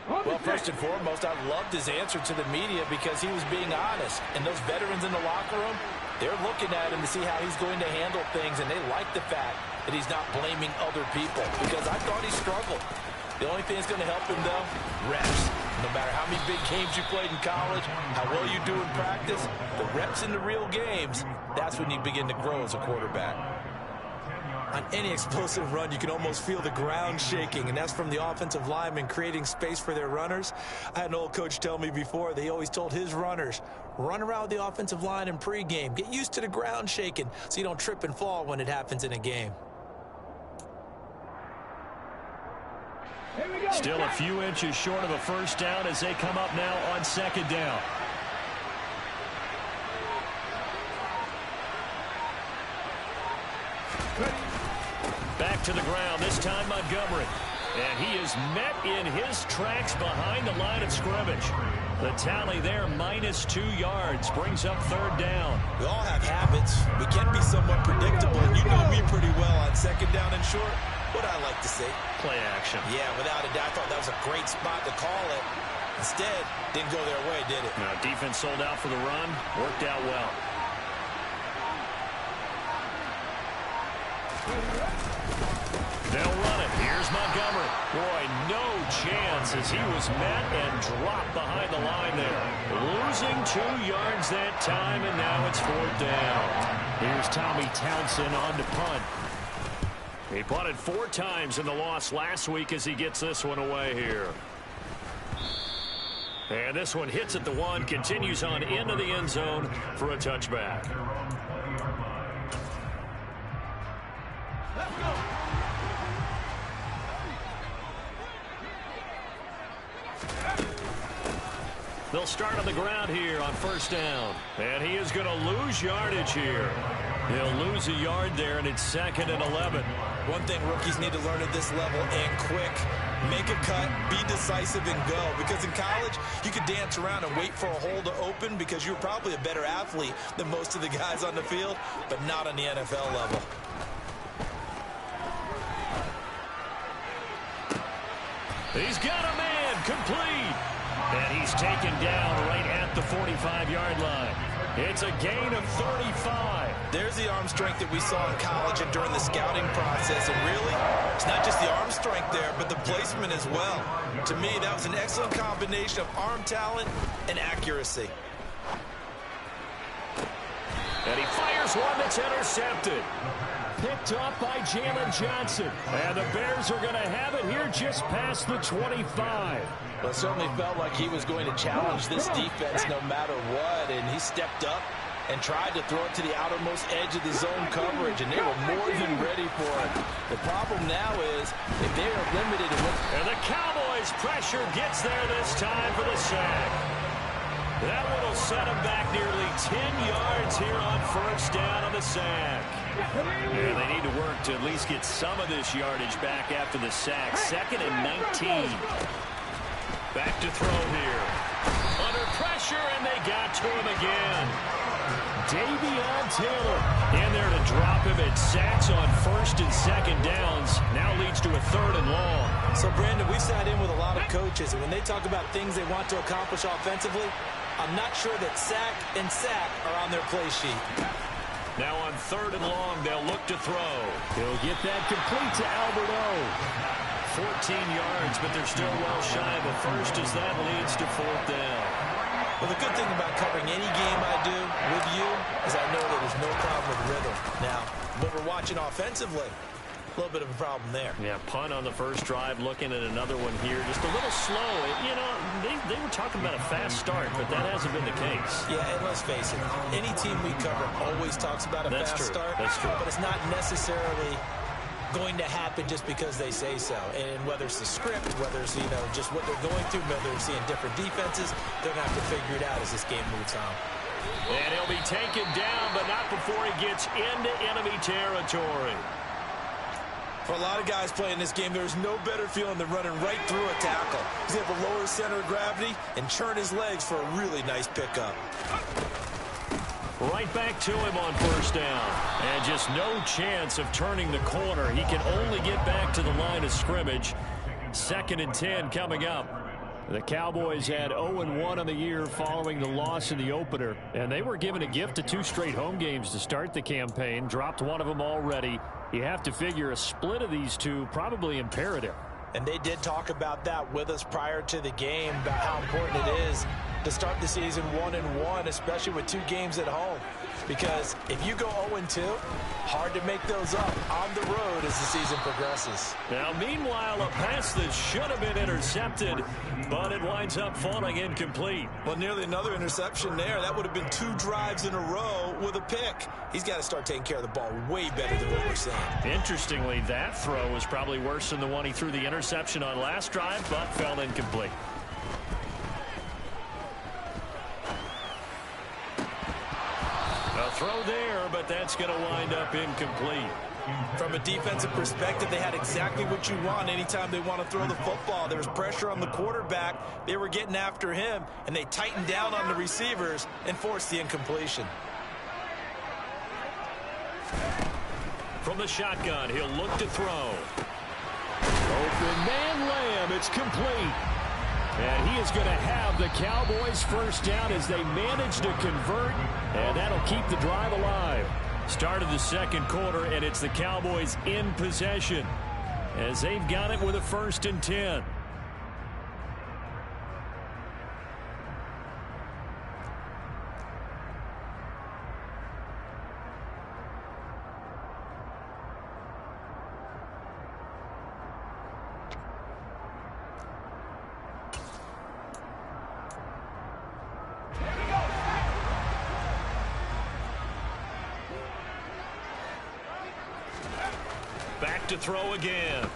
Well, first and foremost, I loved his answer to the media because he was being honest. And those veterans in the locker room, they're looking at him to see how he's going to handle things, and they like the fact that he's not blaming other people because I thought he struggled. The only thing that's going to help him, though, reps. No matter how many big games you played in college, how well you do in practice, the reps in the real games, that's when you begin to grow as a quarterback. On any explosive run, you can almost feel the ground shaking, and that's from the offensive linemen creating space for their runners. I had an old coach tell me before, they always told his runners, run around with the offensive line in pregame. Get used to the ground shaking so you don't trip and fall when it happens in a game. Still a few inches short of a first down as they come up now on second down. Back to the ground, this time Montgomery. And he is met in his tracks behind the line of scrimmage. The tally there, -2 yards, brings up third down. We all have habits. We can be somewhat predictable, and you know me pretty well on second down and short. What I like to say? Play action. Yeah, without a doubt, I thought that was a great spot to call it. Instead, didn't go their way, did it? Now, defense sold out for the run, worked out well. They'll run it. Here's Montgomery. Boy, no chance as he was met and dropped behind the line there. Losing 2 yards that time, and now it's fourth down. Here's Tommy Townsend on to punt. He punted 4 times in the loss last week as he gets this one away here. And this one hits at the 1, continues on into the end zone for a touchback. Let's go. They'll start on the ground here on first down. And he is going to lose yardage here. He'll lose a yard there, and it's 2nd and 11. One thing rookies need to learn at this level, and quick, make a cut, be decisive, and go. Because in college, you could dance around and wait for a hole to open because you're probably a better athlete than most of the guys on the field, but not on the NFL level. He's got a man, complete. And he's taken down right at the 45-yard line. It's a gain of 35. There's the arm strength that we saw in college and during the scouting process. And really, it's not just the arm strength there, but the placement as well. To me, that was an excellent combination of arm talent and accuracy. And he fires one that's intercepted. Picked up by Jalen Johnson. And the Bears are going to have it here just past the 25. Well, it certainly felt like he was going to challenge this defense no matter what, and he stepped up and tried to throw it to the outermost edge of the zone coverage, and they were more than ready for it. The problem now is if they are limited in what... And the Cowboys' pressure gets there this time for the sack. That one will set him back nearly 10 yards here on first down on the sack. And they need to work to at least get some of this yardage back after the sack. 2nd and 19. Back to throw here. Under pressure, and they got to him again. Davion Taylor in there to drop him. It sacks on 1st and 2nd downs. Now leads to a 3rd and long. So, Brandon, we sat in with a lot of coaches, and when they talk about things they want to accomplish offensively, I'm not sure that sack and sack are on their play sheet. Now on 3rd and long, they'll look to throw. He'll get that complete to Albert O. 14 yards, but they're still well shy of a first as that leads to 4th down. Well, the good thing about covering any game I do with you is I know that there's no problem with rhythm. Now, when we're watching offensively, a little bit of a problem there. Yeah, punt on the first drive, looking at another one here. Just a little slow. You know, they were talking about a fast start, but that hasn't been the case. Yeah, and let's face it, any team we cover always talks about a fast start. That's true. But it's not necessarily going to happen just because they say so. And whether it's the script, whether it's, just what they're going through, whether they're seeing different defenses, they're going to have to figure it out as this game moves on. And he'll be taken down, but not before he gets into enemy territory. For a lot of guys playing this game, there's no better feeling than running right through a tackle. He's able to lower his center of gravity and churn his legs for a really nice pickup. Right back to him on first down. And just no chance of turning the corner. He can only get back to the line of scrimmage. 2nd and 10 coming up. The Cowboys had 0-1 on the year following the loss in the opener, and they were given a gift of 2 straight home games to start the campaign. Dropped one of them already. You have to figure a split of these two probably imperative. And they did talk about that with us prior to the game, about how important it is to start the season 1-1, especially with 2 games at home. Because if you go 0-2, hard to make those up on the road as the season progresses. Now, meanwhile, a pass that should have been intercepted, but it winds up falling incomplete. Well, nearly another interception there. That would have been 2 drives in a row with a pick. He's got to start taking care of the ball way better than what we're seeing. Interestingly, that throw was probably worse than the one he threw the interception on last drive, but fell incomplete. A throw there, but that's going to wind up incomplete. From a defensive perspective, they had exactly what you want anytime they want to throw the football. There was pressure on the quarterback. They were getting after him, and they tightened down on the receivers and forced the incompletion. From the shotgun, he'll look to throw. Open man Lamb, it's complete. And he is going to have the Cowboys first down as they manage to convert, and that'll keep the drive alive. Start of the second quarter, and it's the Cowboys in possession as they've got it with a 1st and 10. Back to throw again.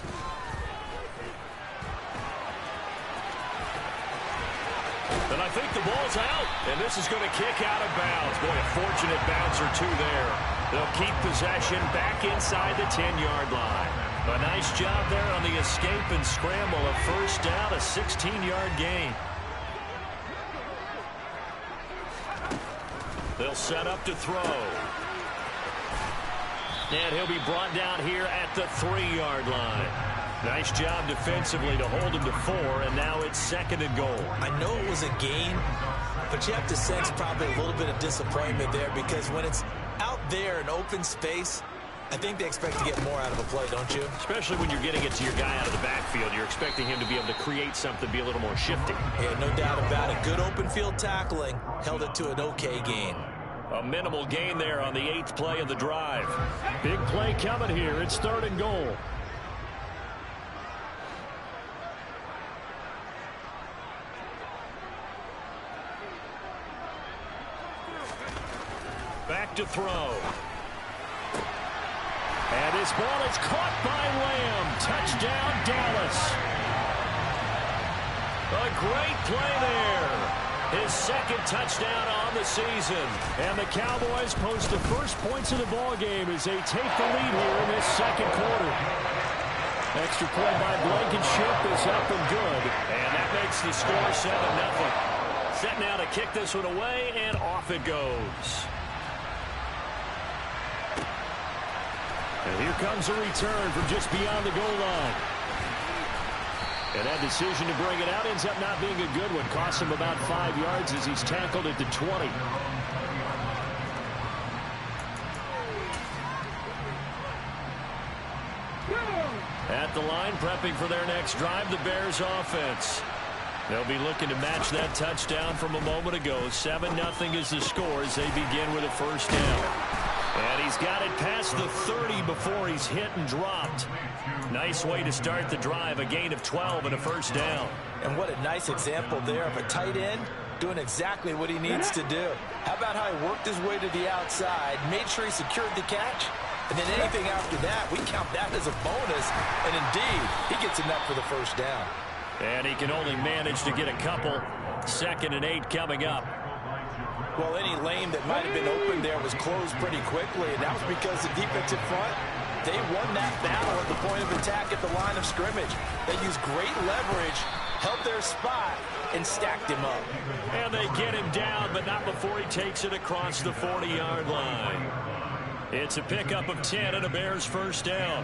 And I think the ball's out. And this is going to kick out of bounds. Boy, a fortunate bounce or 2 there. They'll keep possession back inside the 10-yard line. A nice job there on the escape and scramble. A first down, a 16-yard gain. They'll set up to throw. And he'll be brought down here at the 3-yard line. Nice job defensively to hold him to 4, and now it's 2nd and goal. I know it was a gain, but you have to sense probably a little bit of disappointment there because when it's out there in open space, I think they expect to get more out of a play, don't you? Especially when you're getting it to your guy out of the backfield. You're expecting him to be able to create something, be a little more shifty. Yeah, no doubt about it. Good open field tackling held it to an okay gain. A minimal gain there on the 8th play of the drive. Big play coming here. It's 3rd and goal. Back to throw. And his ball is caught by Lamb. Touchdown, Dallas. A great play there. His 2nd touchdown on the season. And the Cowboys post the first points of the ball game as they take the lead here in this 2nd quarter. Extra point by Blankenship is up and good. And that makes the score 7-0. Set now to kick this one away, and off it goes. And here comes a return from just beyond the goal line. And that decision to bring it out ends up not being a good one. Costs him about 5 yards as he's tackled at the 20. At the line, prepping for their next drive, the Bears offense. They'll be looking to match that touchdown from a moment ago. 7-0 is the score as they begin with a first down. And he's got it past the 30 before he's hit and dropped. Nice way to start the drive, a gain of 12 and a first down. And what a nice example there of a tight end doing exactly what he needs to do. How about how he worked his way to the outside, made sure he secured the catch, and then anything after that, we count that as a bonus. And indeed, he gets enough for the first down. And he can only manage to get a couple. 2nd and 8 coming up. Well, any lane that might have been open there was closed pretty quickly, and that was because the defensive front, they won that battle at the point of attack at the line of scrimmage. They used great leverage, held their spot, and stacked him up. And they get him down, but not before he takes it across the 40-yard line. It's a pickup of 10 and a Bears first down.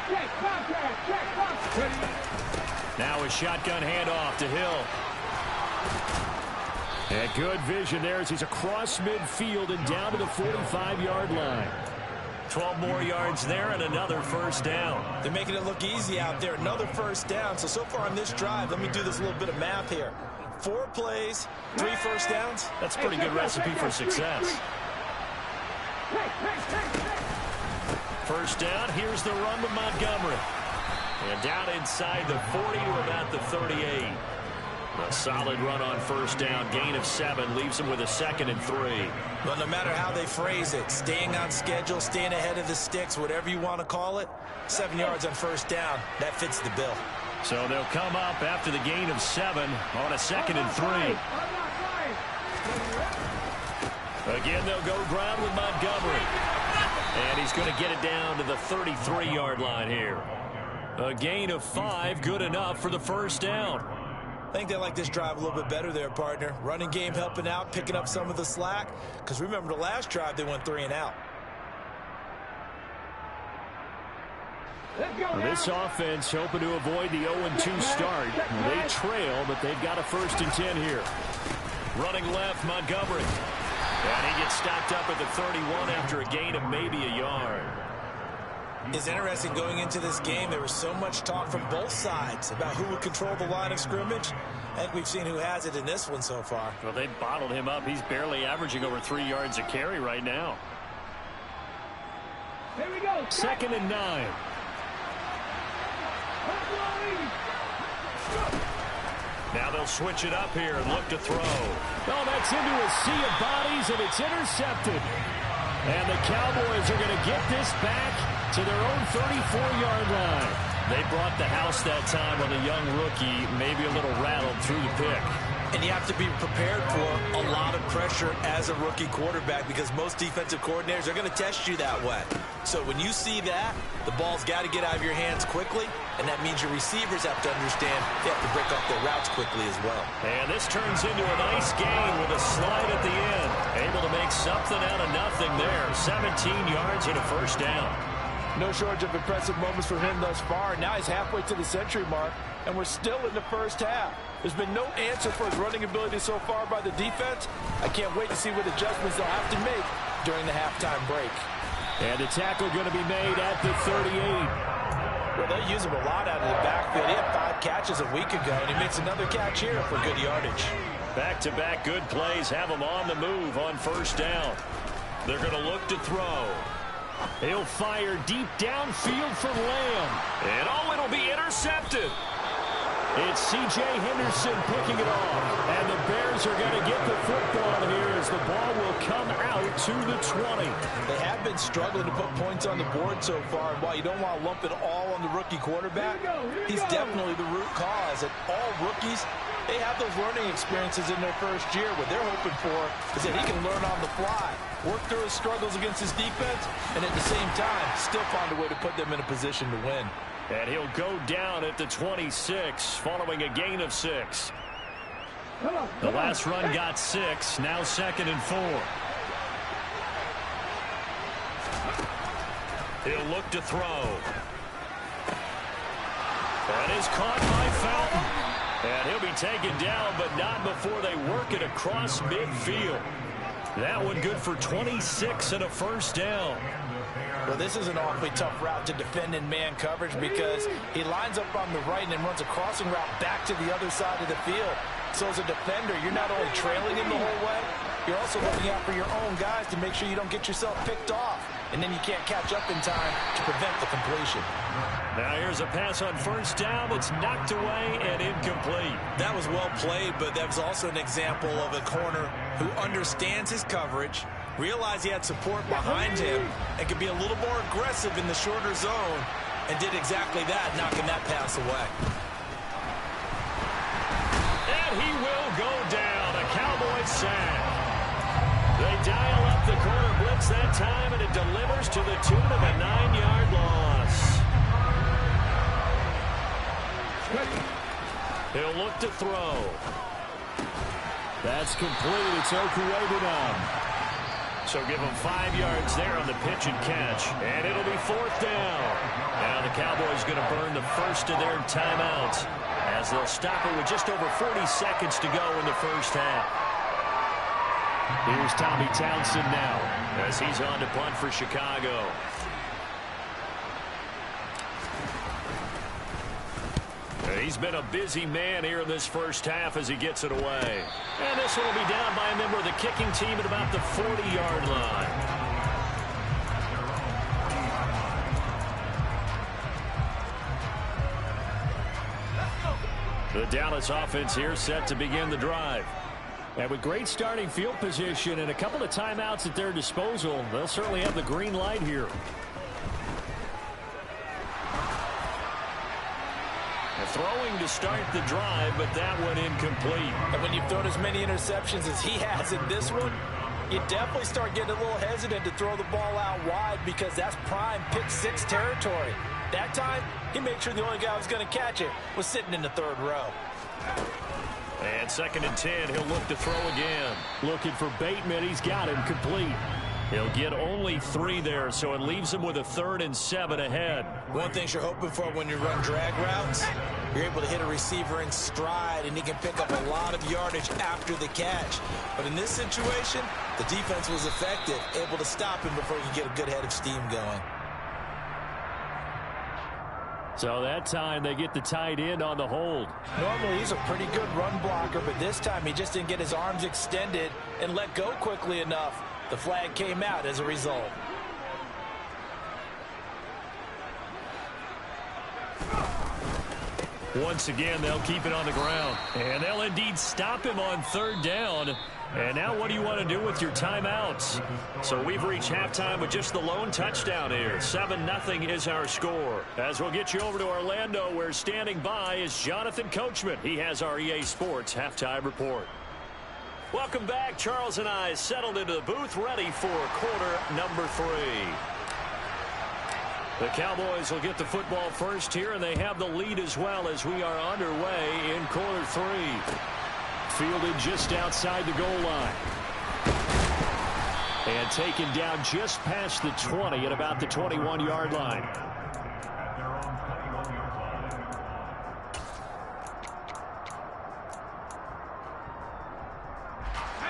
Check, contact, check, contact. Now a shotgun handoff to Hill. And good vision there as he's across midfield and down to the 45-yard line. 12 more yards there and another first down. They're making it look easy out there. Another first down. So far on this drive, let me do this little bit of math here. 4 plays, 3 first downs. That's a pretty good recipe for success. First down, here's the run with Montgomery. And down inside the 40 to about the 38. A solid run on first down. Gain of 7 leaves him with a 2nd and 3. Well, no matter how they phrase it, staying on schedule, staying ahead of the sticks, whatever you want to call it, 7 yards on first down, that fits the bill. So they'll come up after the gain of 7 on a 2nd and 3. Again, they'll go ground with Montgomery. And he's going to get it down to the 33-yard line here. A gain of 5, good enough for the first down. I think they like this drive a little bit better there, partner. Running game helping out, picking up some of the slack. Because remember, the last drive, they went 3 and out. This offense hoping to avoid the 0-2 start. They trail, but they've got a 1st and 10 here. Running left, Montgomery. And he gets stopped up at the 31 after a gain of maybe a yard. It's interesting going into this game. There was so much talk from both sides about who would control the line of scrimmage. I think we've seen who has it in this one so far. Well, they bottled him up. He's barely averaging over 3 yards a carry right now. Here we go. 2nd and 9. Now they'll switch it up here and look to throw. Oh, that's into a sea of bodies, and it's intercepted. And the Cowboys are going to get this back to their own 34-yard line. They brought the house that time on the young rookie, maybe a little rattled through the pick. And you have to be prepared for a lot of pressure as a rookie quarterback because most defensive coordinators are going to test you that way. So when you see that, the ball's got to get out of your hands quickly, and that means your receivers have to understand they have to break off their routes quickly as well. And this turns into a nice gain with a slide at the end. Able to make something out of nothing there. 17 yards and a first down. No shortage of impressive moments for him thus far. Now he's halfway to the century mark, and we're still in the first half. There's been no answer for his running ability so far by the defense. I can't wait to see what adjustments they'll have to make during the halftime break. And the tackle going to be made at the 38. Well, they'll use him a lot out of the backfield. He had 5 catches a week ago, and he makes another catch here for good yardage. Back-to-back good plays have him on the move on first down. They're going to look to throw. He'll fire deep downfield for Lamb. And it'll be intercepted. It's C.J. Henderson picking it off. And the Bears are going to get the football here as the ball will come out to the 20. They have been struggling to put points on the board so far. And while you don't want to lump it all on the rookie quarterback, he's definitely the root cause. And all rookies, they have those learning experiences in their first year. What they're hoping for is that he can learn on the fly, work through his struggles against his defense, and at the same time, still find a way to put them in a position to win. And he'll go down at the 26, following a gain of 6. The last run got 6, now 2nd and 4. He'll look to throw. That is caught by Fountain. And he'll be taken down, but not before they work it across midfield. That one good for 26 and a first down. Well, this is an awfully tough route to defend in man coverage because he lines up on the right and then runs a crossing route back to the other side of the field. So as a defender, you're not only trailing him the whole way, you're also looking out for your own guys to make sure you don't get yourself picked off. And then you can't catch up in time to prevent the completion. Now here's a pass on first down that's knocked away and incomplete. That was well played, but that was also an example of a corner who understands his coverage, realized he had support behind him, and could be a little more aggressive in the shorter zone, and did exactly that, knocking that pass away. And he will go down, a Cowboys sack. They dial up the corner blitz that time, and it delivers to the tune of a 9-yard loss. He'll look to throw. That's complete. It's Okuwebunam. So give them 5 yards there on the pitch and catch. And it'll be 4th down. Now the Cowboys going to burn the first of their timeouts as they'll stop it with just over 40 seconds to go in the first half. Here's Tommy Townsend now as he's on to punt for Chicago. He's been a busy man here in this first half as he gets it away. And this one will be down by a member of the kicking team at about the 40-yard line. The Dallas offense here set to begin the drive. And with great starting field position and a couple of timeouts at their disposal, they'll certainly have the green light here. Throwing to start the drive, but that one incomplete. And when you've thrown as many interceptions as he has in this one, you definitely start getting a little hesitant to throw the ball out wide because that's prime pick 6 territory. That time, he made sure the only guy who was going to catch it was sitting in the 3rd row. And 2nd and 10, he'll look to throw again. Looking for Bateman, he's got him complete. He'll get only 3 there, so it leaves him with a 3rd and 7 ahead. One thing you're hoping for when you run drag routes, you're able to hit a receiver in stride, and he can pick up a lot of yardage after the catch. But in this situation, the defense was effective, able to stop him before he could get a good head of steam going. So that time they get the tight end on the hold. Normally he's a pretty good run blocker, but this time he just didn't get his arms extended and let go quickly enough. The flag came out as a result. Once again, they'll keep it on the ground. And they'll indeed stop him on 3rd down. And now what do you want to do with your timeouts? So we've reached halftime with just the lone touchdown here. 7-0 is our score. As we'll get you over to Orlando, where standing by is Jonathan Coachman. He has our EA Sports halftime report. Welcome back. Charles and I settled into the booth, ready for quarter number 3. The Cowboys will get the football first here, and they have the lead as well as we are underway in quarter 3. Fielded just outside the goal line. And taken down just past the 20 at about the 21-yard line.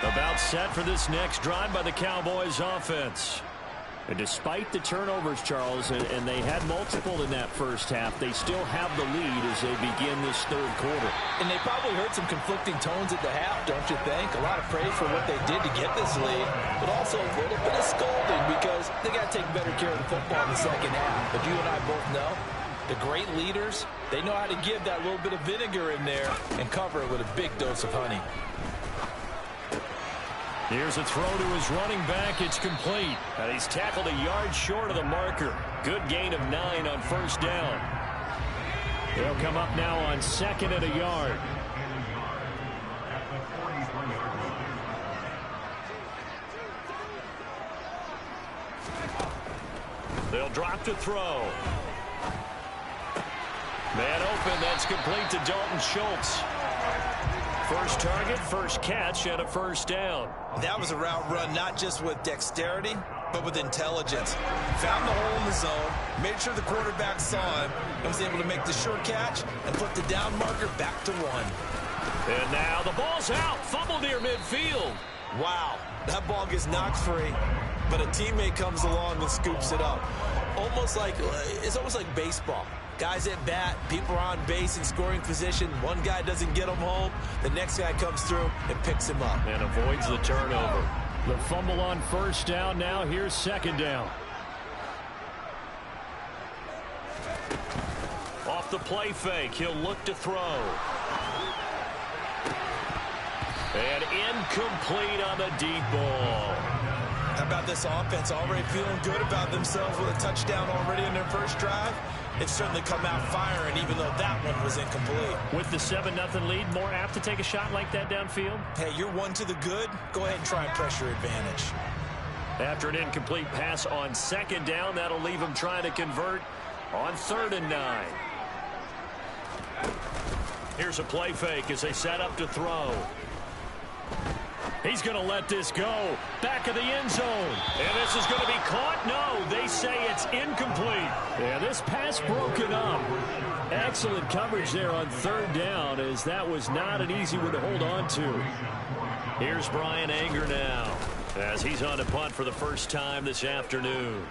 About set for this next drive by the Cowboys offense. And despite the turnovers, Charles, and they had multiple in that first half, they still have the lead as they begin this 3rd quarter. And they probably heard some conflicting tones at the half, don't you think? A lot of praise for what they did to get this lead, but also a little bit of scolding because they got to take better care of the football in the second half. But you and I both know the great leaders, they know how to give that little bit of vinegar in there and cover it with a big dose of honey. Here's a throw to his running back. It's complete. And he's tackled a yard short of the marker. Good gain of 9 on 1st down. They'll come up now on 2nd and a yard. They'll drop to throw. Man open. That's complete to Dalton Schultz. First target, first catch, and a 1st down. That was a route run not just with dexterity, but with intelligence. Found the hole in the zone, made sure the quarterback saw him, and was able to make the short catch and put the down marker back to 1. And now the ball's out. Fumble near midfield. Wow, that ball gets knocked free, but a teammate comes along and scoops it up. It's almost like baseball. Guys at bat, people are on base in scoring position. One guy doesn't get him home. The next guy comes through and picks him up. And avoids the turnover. The fumble on 1st down. Now here's 2nd down. Off the play fake. He'll look to throw. And incomplete on the deep ball. How about this offense already feeling good about themselves with a touchdown already in their first drive? It's certainly come out firing, even though that one was incomplete. With the 7-0 lead, more apt to take a shot like that downfield? Hey, you're 1 to the good. Go ahead and try and pressure advantage. After an incomplete pass on 2nd down, that'll leave him trying to convert on 3rd and 9. Here's a play fake as they set up to throw. He's going to let this go. Back of the end zone. And this is going to be caught. No, they say it's incomplete. Yeah, this pass broken up. Excellent coverage there on third down, as that was not an easy one to hold on to. Here's Brian Anger now, as he's on to punt for the first time this afternoon.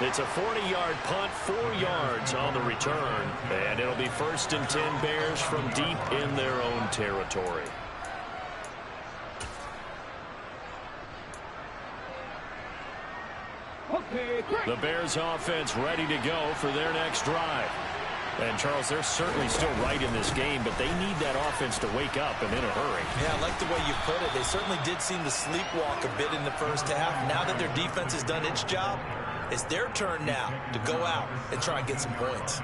It's a 40-yard punt, 4 yards on the return, and it'll be 1st and 10 Bears from deep in their own territory. The Bears offense ready to go for their next drive. And, Charles, they're certainly still right in this game, but they need that offense to wake up and in a hurry. Yeah, I like the way you put it. They certainly did seem to sleepwalk a bit in the first half. Now that their defense has done its job, it's their turn now to go out and try and get some points.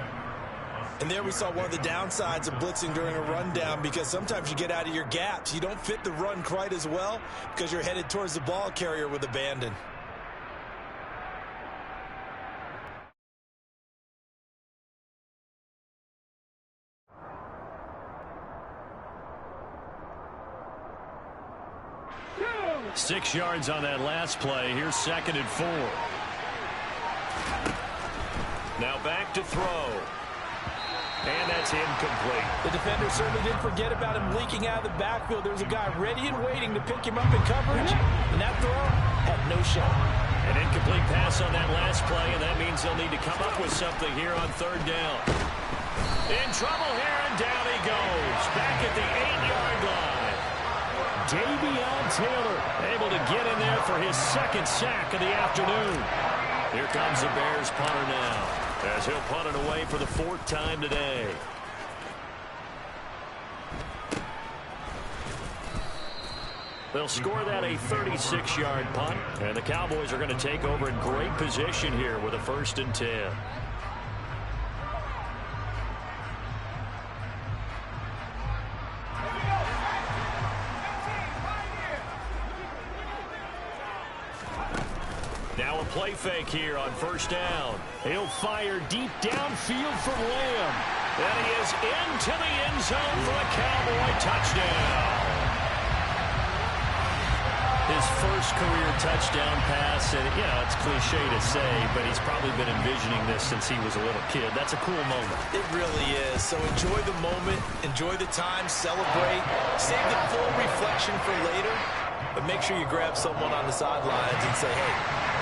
And there we saw one of the downsides of blitzing during a rundown, because sometimes you get out of your gaps. You don't fit the run quite as well because you're headed towards the ball carrier with abandon. Six yards on that last play. Here's 2nd and 4. Now back to throw. And that's incomplete. The defender certainly didn't forget about him leaking out of the backfield. There was a guy ready and waiting to pick him up in coverage, and that throw had no shot. An incomplete pass on that last play, and that means they'll need to come up with something here on third down. In trouble here, and down he goes. Back at the 8-yard line. Davion Taylor able to get in there for his 2nd sack of the afternoon. Here comes the Bears punter now, as he'll punt it away for the 4th time today. They'll score that a 36-yard punt, and the Cowboys are going to take over in great position here with a 1st and 10. Now a play fake here on 1st down. He'll fire deep downfield for Lamb. And he is into the end zone for a Cowboy touchdown. His first career touchdown pass, and it's cliche to say, but he's probably been envisioning this since he was a little kid. That's a cool moment. It really is. So enjoy the moment, enjoy the time, celebrate, save the full reflection for later, but make sure you grab someone on the sidelines and say, hey,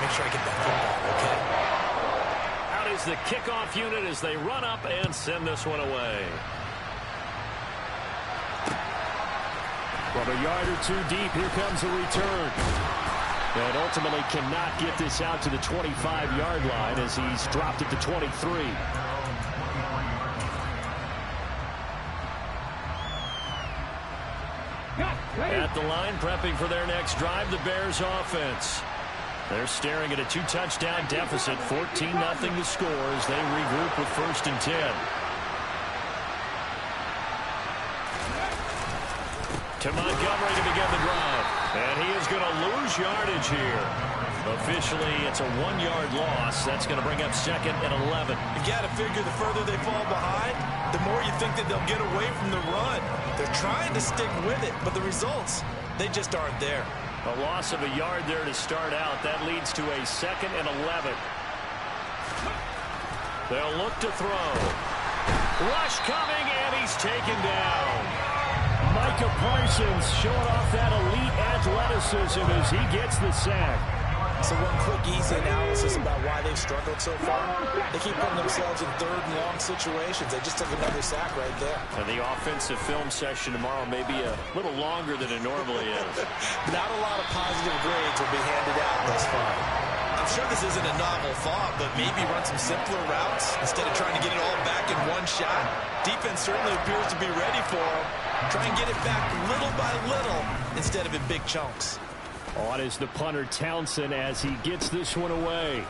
make sure I get that football, okay? Out is the kickoff unit as they run up and send this one away. From a yard or two deep, here comes a return. And ultimately cannot get this out to the 25-yard line as he's dropped it to 23. At the line, prepping for their next drive, the Bears offense. They're staring at a 2-touchdown deficit, 14-0 the score as they regroup with 1st and 10. To Montgomery to begin the drive. And he is going to lose yardage here. Officially, it's a 1-yard loss. That's going to bring up 2nd and 11. You got to figure the further they fall behind, the more you think that they'll get away from the run. They're trying to stick with it, but the results, they just aren't there. A loss of a yard there to start out. That leads to a 2nd and 11. They'll look to throw. Rush coming, and he's taken down. Micah Parsons showing off that elite athleticism as he gets the sack. So one quick, easy analysis about why they've struggled so far. They keep putting themselves in 3rd and long situations. They just took another sack right there. And the offensive film session tomorrow may be a little longer than it normally is. Not a lot of positive grades will be handed out thus far. I'm sure this isn't a novel thought, but maybe run some simpler routes instead of trying to get it all back in one shot. Defense certainly appears to be ready for them. Try and get it back little by little instead of in big chunks. On is the punter Townsend as he gets this one away.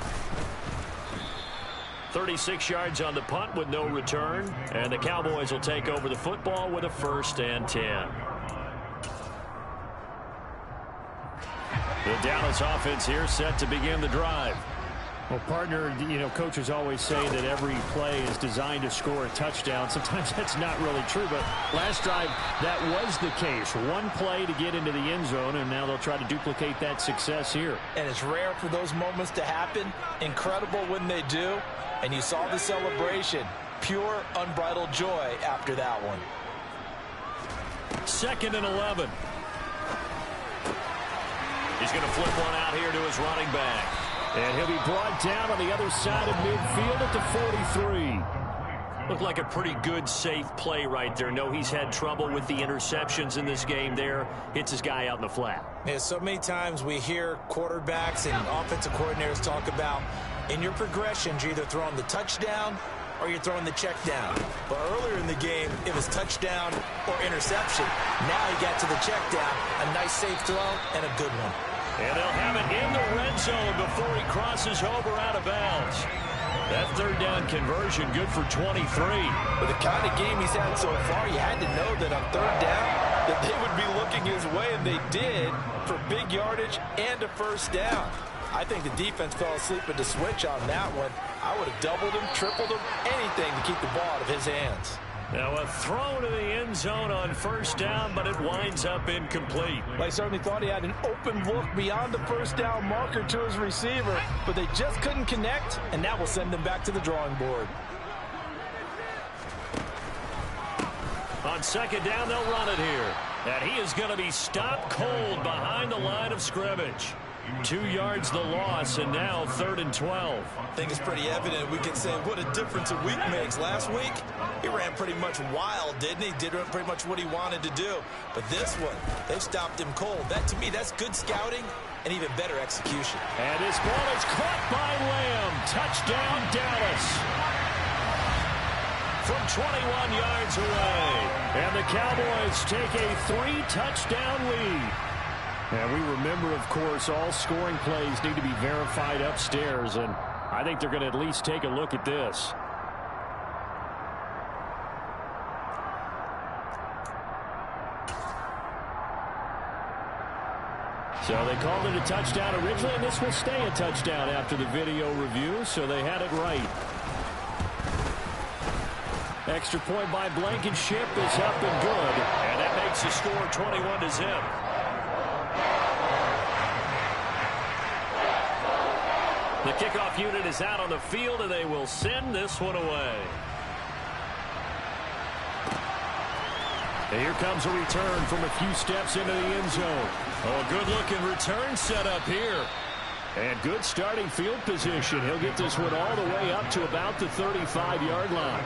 36 yards on the punt with no return. And the Cowboys will take over the football with a 1st and 10. The Dallas offense here set to begin the drive. Well, partner, coaches always say that every play is designed to score a touchdown. Sometimes that's not really true, but last drive, that was the case. One play to get into the end zone, and now they'll try to duplicate that success here. And it's rare for those moments to happen. Incredible when they do. And you saw the celebration. Pure, unbridled joy after that one. 2nd and 11. He's going to flip one out here to his running back. And he'll be brought down on the other side of midfield at the 43. Looked like a pretty good, safe play right there. No, he's had trouble with the interceptions in this game there. Hits his guy out in the flat. Yeah, so many times we hear quarterbacks and offensive coordinators talk about in your progressions, you're either throwing the touchdown or you're throwing the check down. But earlier in the game, it was touchdown or interception. Now he got to the check down. A nice safe throw and a good one. And they'll have it in the red zone before he crosses over out of bounds. That 3rd down conversion good for 23. With the kind of game he's had so far, you had to know that on 3rd down that they would be looking his way, and they did, for big yardage and a 1st down. I think the defense fell asleep at the switch on that one. I would have doubled him, tripled him, anything to keep the ball out of his hands. Now a throw to the end zone on 1st down, but it winds up incomplete. I certainly thought he had an open look beyond the 1st down marker to his receiver, but they just couldn't connect, and that will send them back to the drawing board. On 2nd down, they'll run it here. And he is going to be stopped cold behind the line of scrimmage. 2 yards the loss, and now 3rd and 12. I think it's pretty evident. We can say what a difference a week makes. Last week, he ran pretty much wild, didn't he? Did pretty much what he wanted to do. But this one, they've stopped him cold. That, to me, that's good scouting and even better execution. And his ball is caught by Lamb. Touchdown, Dallas. From 21 yards away. And the Cowboys take a 3-touchdown lead. And we remember, of course, all scoring plays need to be verified upstairs, and I think they're going to at least take a look at this. So they called it a touchdown originally, and this will stay a touchdown after the video review, so they had it right. Extra point by Blankenship is up and good, and that makes the score 21-0. The kickoff unit is out on the field, and they will send this one away. And here comes a return from a few steps into the end zone. Oh, good-looking return set up here. And good starting field position. He'll get this one all the way up to about the 35-yard line.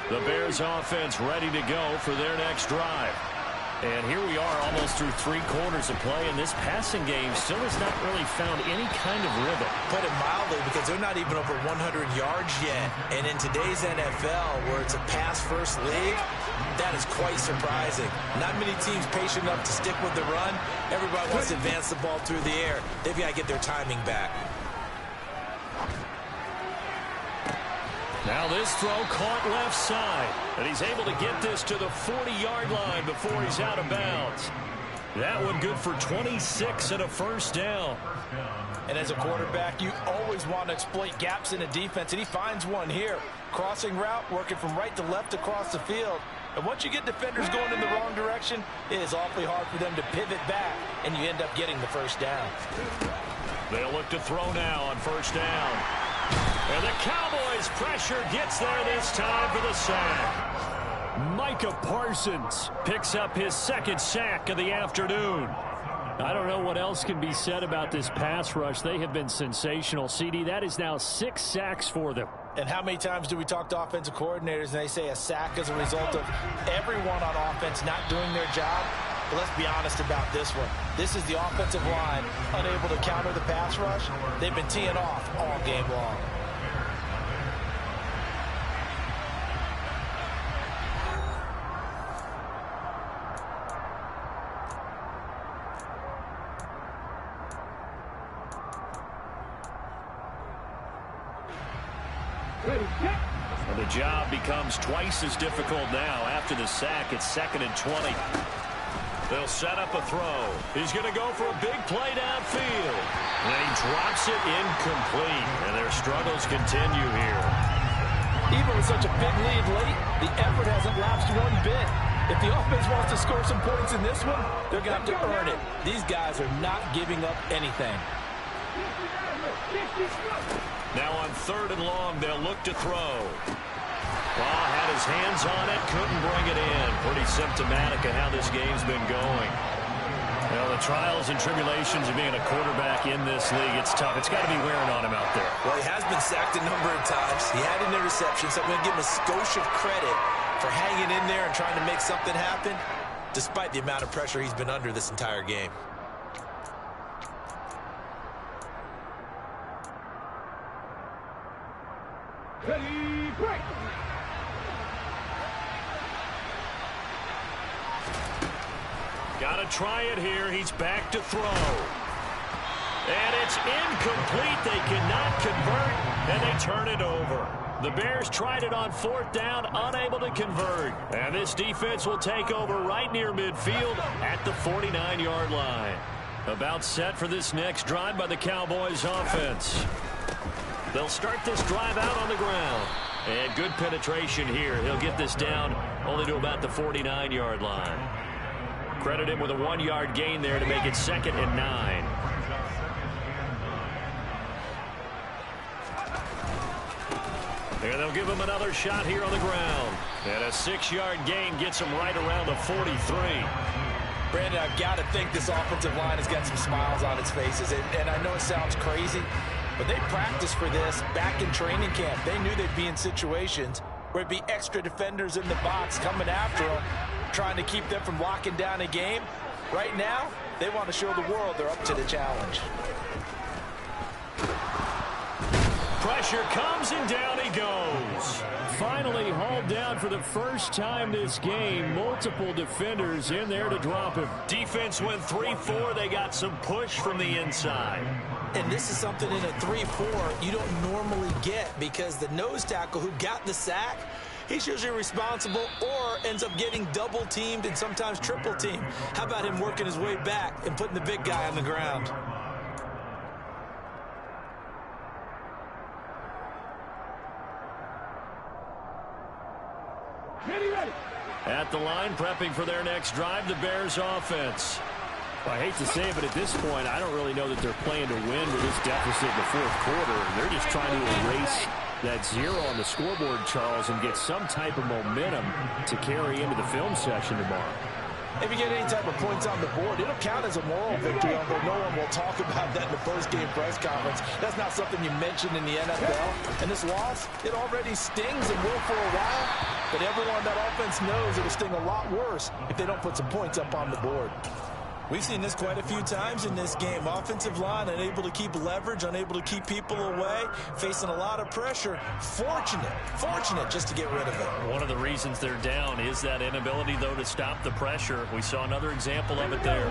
The Bears offense ready to go for their next drive. And here we are almost through 3 quarters of play, and this passing game still has not really found any kind of rhythm. Put it mildly, because they're not even over 100 yards yet. And in today's NFL, where it's a pass-first league, that is quite surprising. Not many teams patient enough to stick with the run. Everybody wants to advance the ball through the air. They've got to get their timing back. Now this throw caught left side, and he's able to get this to the 40-yard line before he's out of bounds. That one good for 26 and a 1st down. And as a quarterback, you always want to exploit gaps in a defense, and he finds one here. Crossing route, working from right to left across the field. And once you get defenders going in the wrong direction, it is awfully hard for them to pivot back, and you end up getting the 1st down. They'll look to throw now on 1st down. And the Cowboys' pressure gets there this time for the sack. Micah Parsons picks up his 2nd sack of the afternoon. I don't know what else can be said about this pass rush. They have been sensational. CD, that is now 6 sacks for them. And how many times do we talk to offensive coordinators and they say a sack is a result of everyone on offense not doing their job? But let's be honest about this one. This is the offensive line unable to counter the pass rush. They've been teeing off all game long. And the job becomes twice as difficult now after the sack. It's 2nd and 20. They'll set up a throw. He's going to go for a big play downfield. And he drops it incomplete. And their struggles continue here. Even with such a big lead late, the effort hasn't lapsed one bit. If the offense wants to score some points in this one, they're going to have to earn it. These guys are not giving up anything. Now on 3rd and long, they'll look to throw. Ball had his hands on it, couldn't bring it in. Pretty symptomatic of how this game's been going. Well, the trials and tribulations of being a quarterback in this league, it's tough. It's got to be wearing on him out there. Well, he has been sacked a number of times. He had an interception, so I'm going to give him a skosh of credit for hanging in there and trying to make something happen, despite the amount of pressure he's been under this entire game. Ready, break! Got to try it here. He's back to throw. And it's incomplete. They cannot convert, and they turn it over. The Bears tried it on 4th down, unable to convert. And this defense will take over right near midfield at the 49-yard line. About set for this next drive by the Cowboys offense. They'll start this drive out on the ground. And good penetration here. He'll get this down only to about the 49-yard line. Credit him with a 1-yard gain there to make it 2nd and 9. And they'll give him another shot here on the ground. And a 6-yard gain gets him right around the 43. Brandon, I've got to think this offensive line has got some smiles on its faces. And I know it sounds crazy, but they practiced for this back in training camp. They knew they'd be in situations where it'd be extra defenders in the box coming after them, trying to keep them from locking down a game. Right now, they want to show the world they're up to the challenge. Pressure comes, and down he goes. Finally hauled down for the first time this game. Multiple defenders in there to drop him. Defense went 3-4. They got some push from the inside. And this is something in a 3-4 you don't normally get, because the nose tackle who got the sack, he's usually responsible or ends up getting double teamed and sometimes triple teamed. How about him working his way back and putting the big guy on the ground? At the line, prepping for their next drive, the Bears offense. I hate to say it, but at this point, I don't really know that they're playing to win with this deficit in the 4th quarter. They're just trying to erase that 0 on the scoreboard, Charles, and get some type of momentum to carry into the film session tomorrow. If you get any type of points on the board, it'll count as a moral victory, although no one will talk about that in the post-game press conference. That's not something you mention in the NFL. And this loss, it already stings and will for a while, but everyone on that offense knows it'll sting a lot worse if they don't put some points up on the board. We've seen this quite a few times in this game. Offensive line unable to keep leverage, unable to keep people away, facing a lot of pressure. Fortunate just to get rid of it. One of the reasons they're down is that inability, though, to stop the pressure. We saw another example of it there.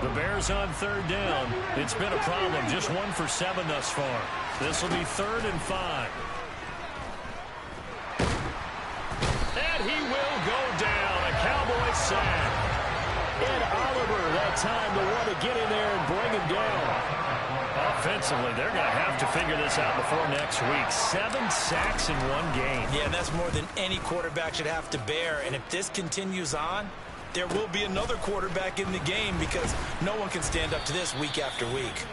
The Bears on 3rd down. It's been a problem. Just 1 for 7 thus far. This will be 3rd and 5. And he will go down. A Cowboys sack. And Oliver, that time to want to get in there and bring him down. Offensively, they're going to have to figure this out before next week. 7 sacks in 1 game. Yeah, and that's more than any quarterback should have to bear. And if this continues on, there will be another quarterback in the game, because no one can stand up to this week after week.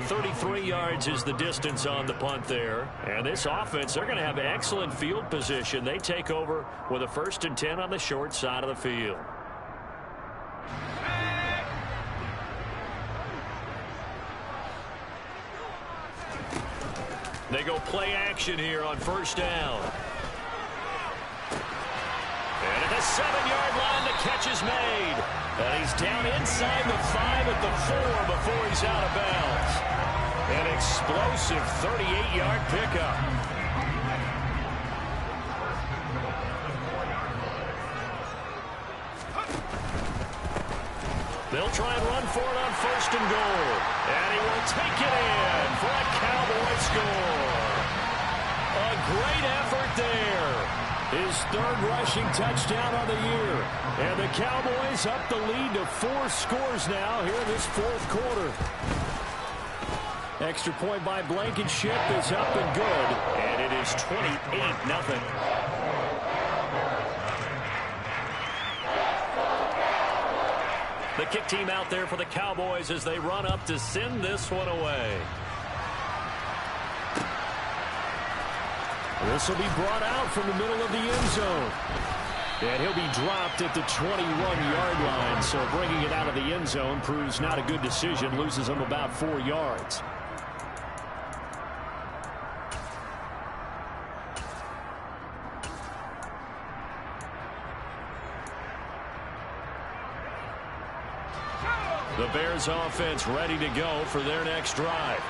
33 yards is the distance on the punt there. And this offense, they're going to have excellent field position. They take over with a 1st and 10 on the short side of the field. They go play action here on 1st down. And at the 7-yard line, the catch is made. And he's down inside the 5 at the 4 before he's out of bounds. An explosive 38-yard pickup. They'll try and run for it on 1st and goal. And he will take it in for a Cowboy score. A great effort there. His third rushing touchdown on the year. And the Cowboys up the lead to 4 scores now here in this fourth quarter. Extra point by Blankenship is up and good. And it is 28-0. The kick team out there for the Cowboys as they run up to send this one away. This will be brought out from the middle of the end zone. And he'll be dropped at the 21-yard line. So bringing it out of the end zone proves not a good decision. Loses him about 4 yards. The Bears offense ready to go for their next drive.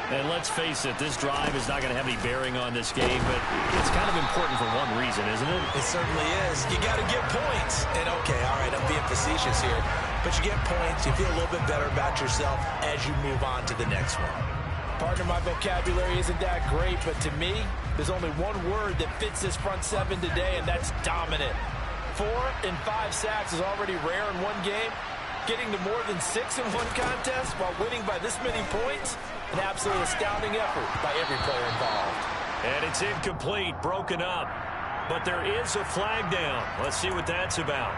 And let's face it, this drive is not going to have any bearing on this game, but it's kind of important for one reason, isn't it? It certainly is. You got to get points. And, okay, all right, I'm being facetious here. But you get points, you feel a little bit better about yourself as you move on to the next one. Partner, my vocabulary isn't that great, but to me, there's only one word that fits this front seven today, and that's dominant. 4 and 5 sacks is already rare in one game. Getting to more than 6 in one contest while winning by this many points, an absolutely astounding effort by every player involved. And it's incomplete, broken up. But there is a flag down. Let's see what that's about.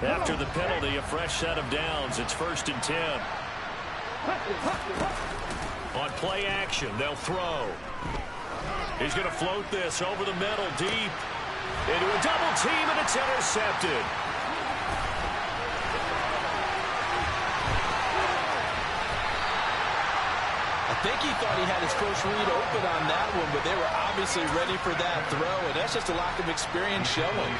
After the penalty, a fresh set of downs. It's 1st and 10. On play action, they'll throw. He's going to float this over the middle, deep. Into a double team, and it's intercepted. I think he thought he had his first read open on that one, but they were obviously ready for that throw, and that's just a lack of experience showing.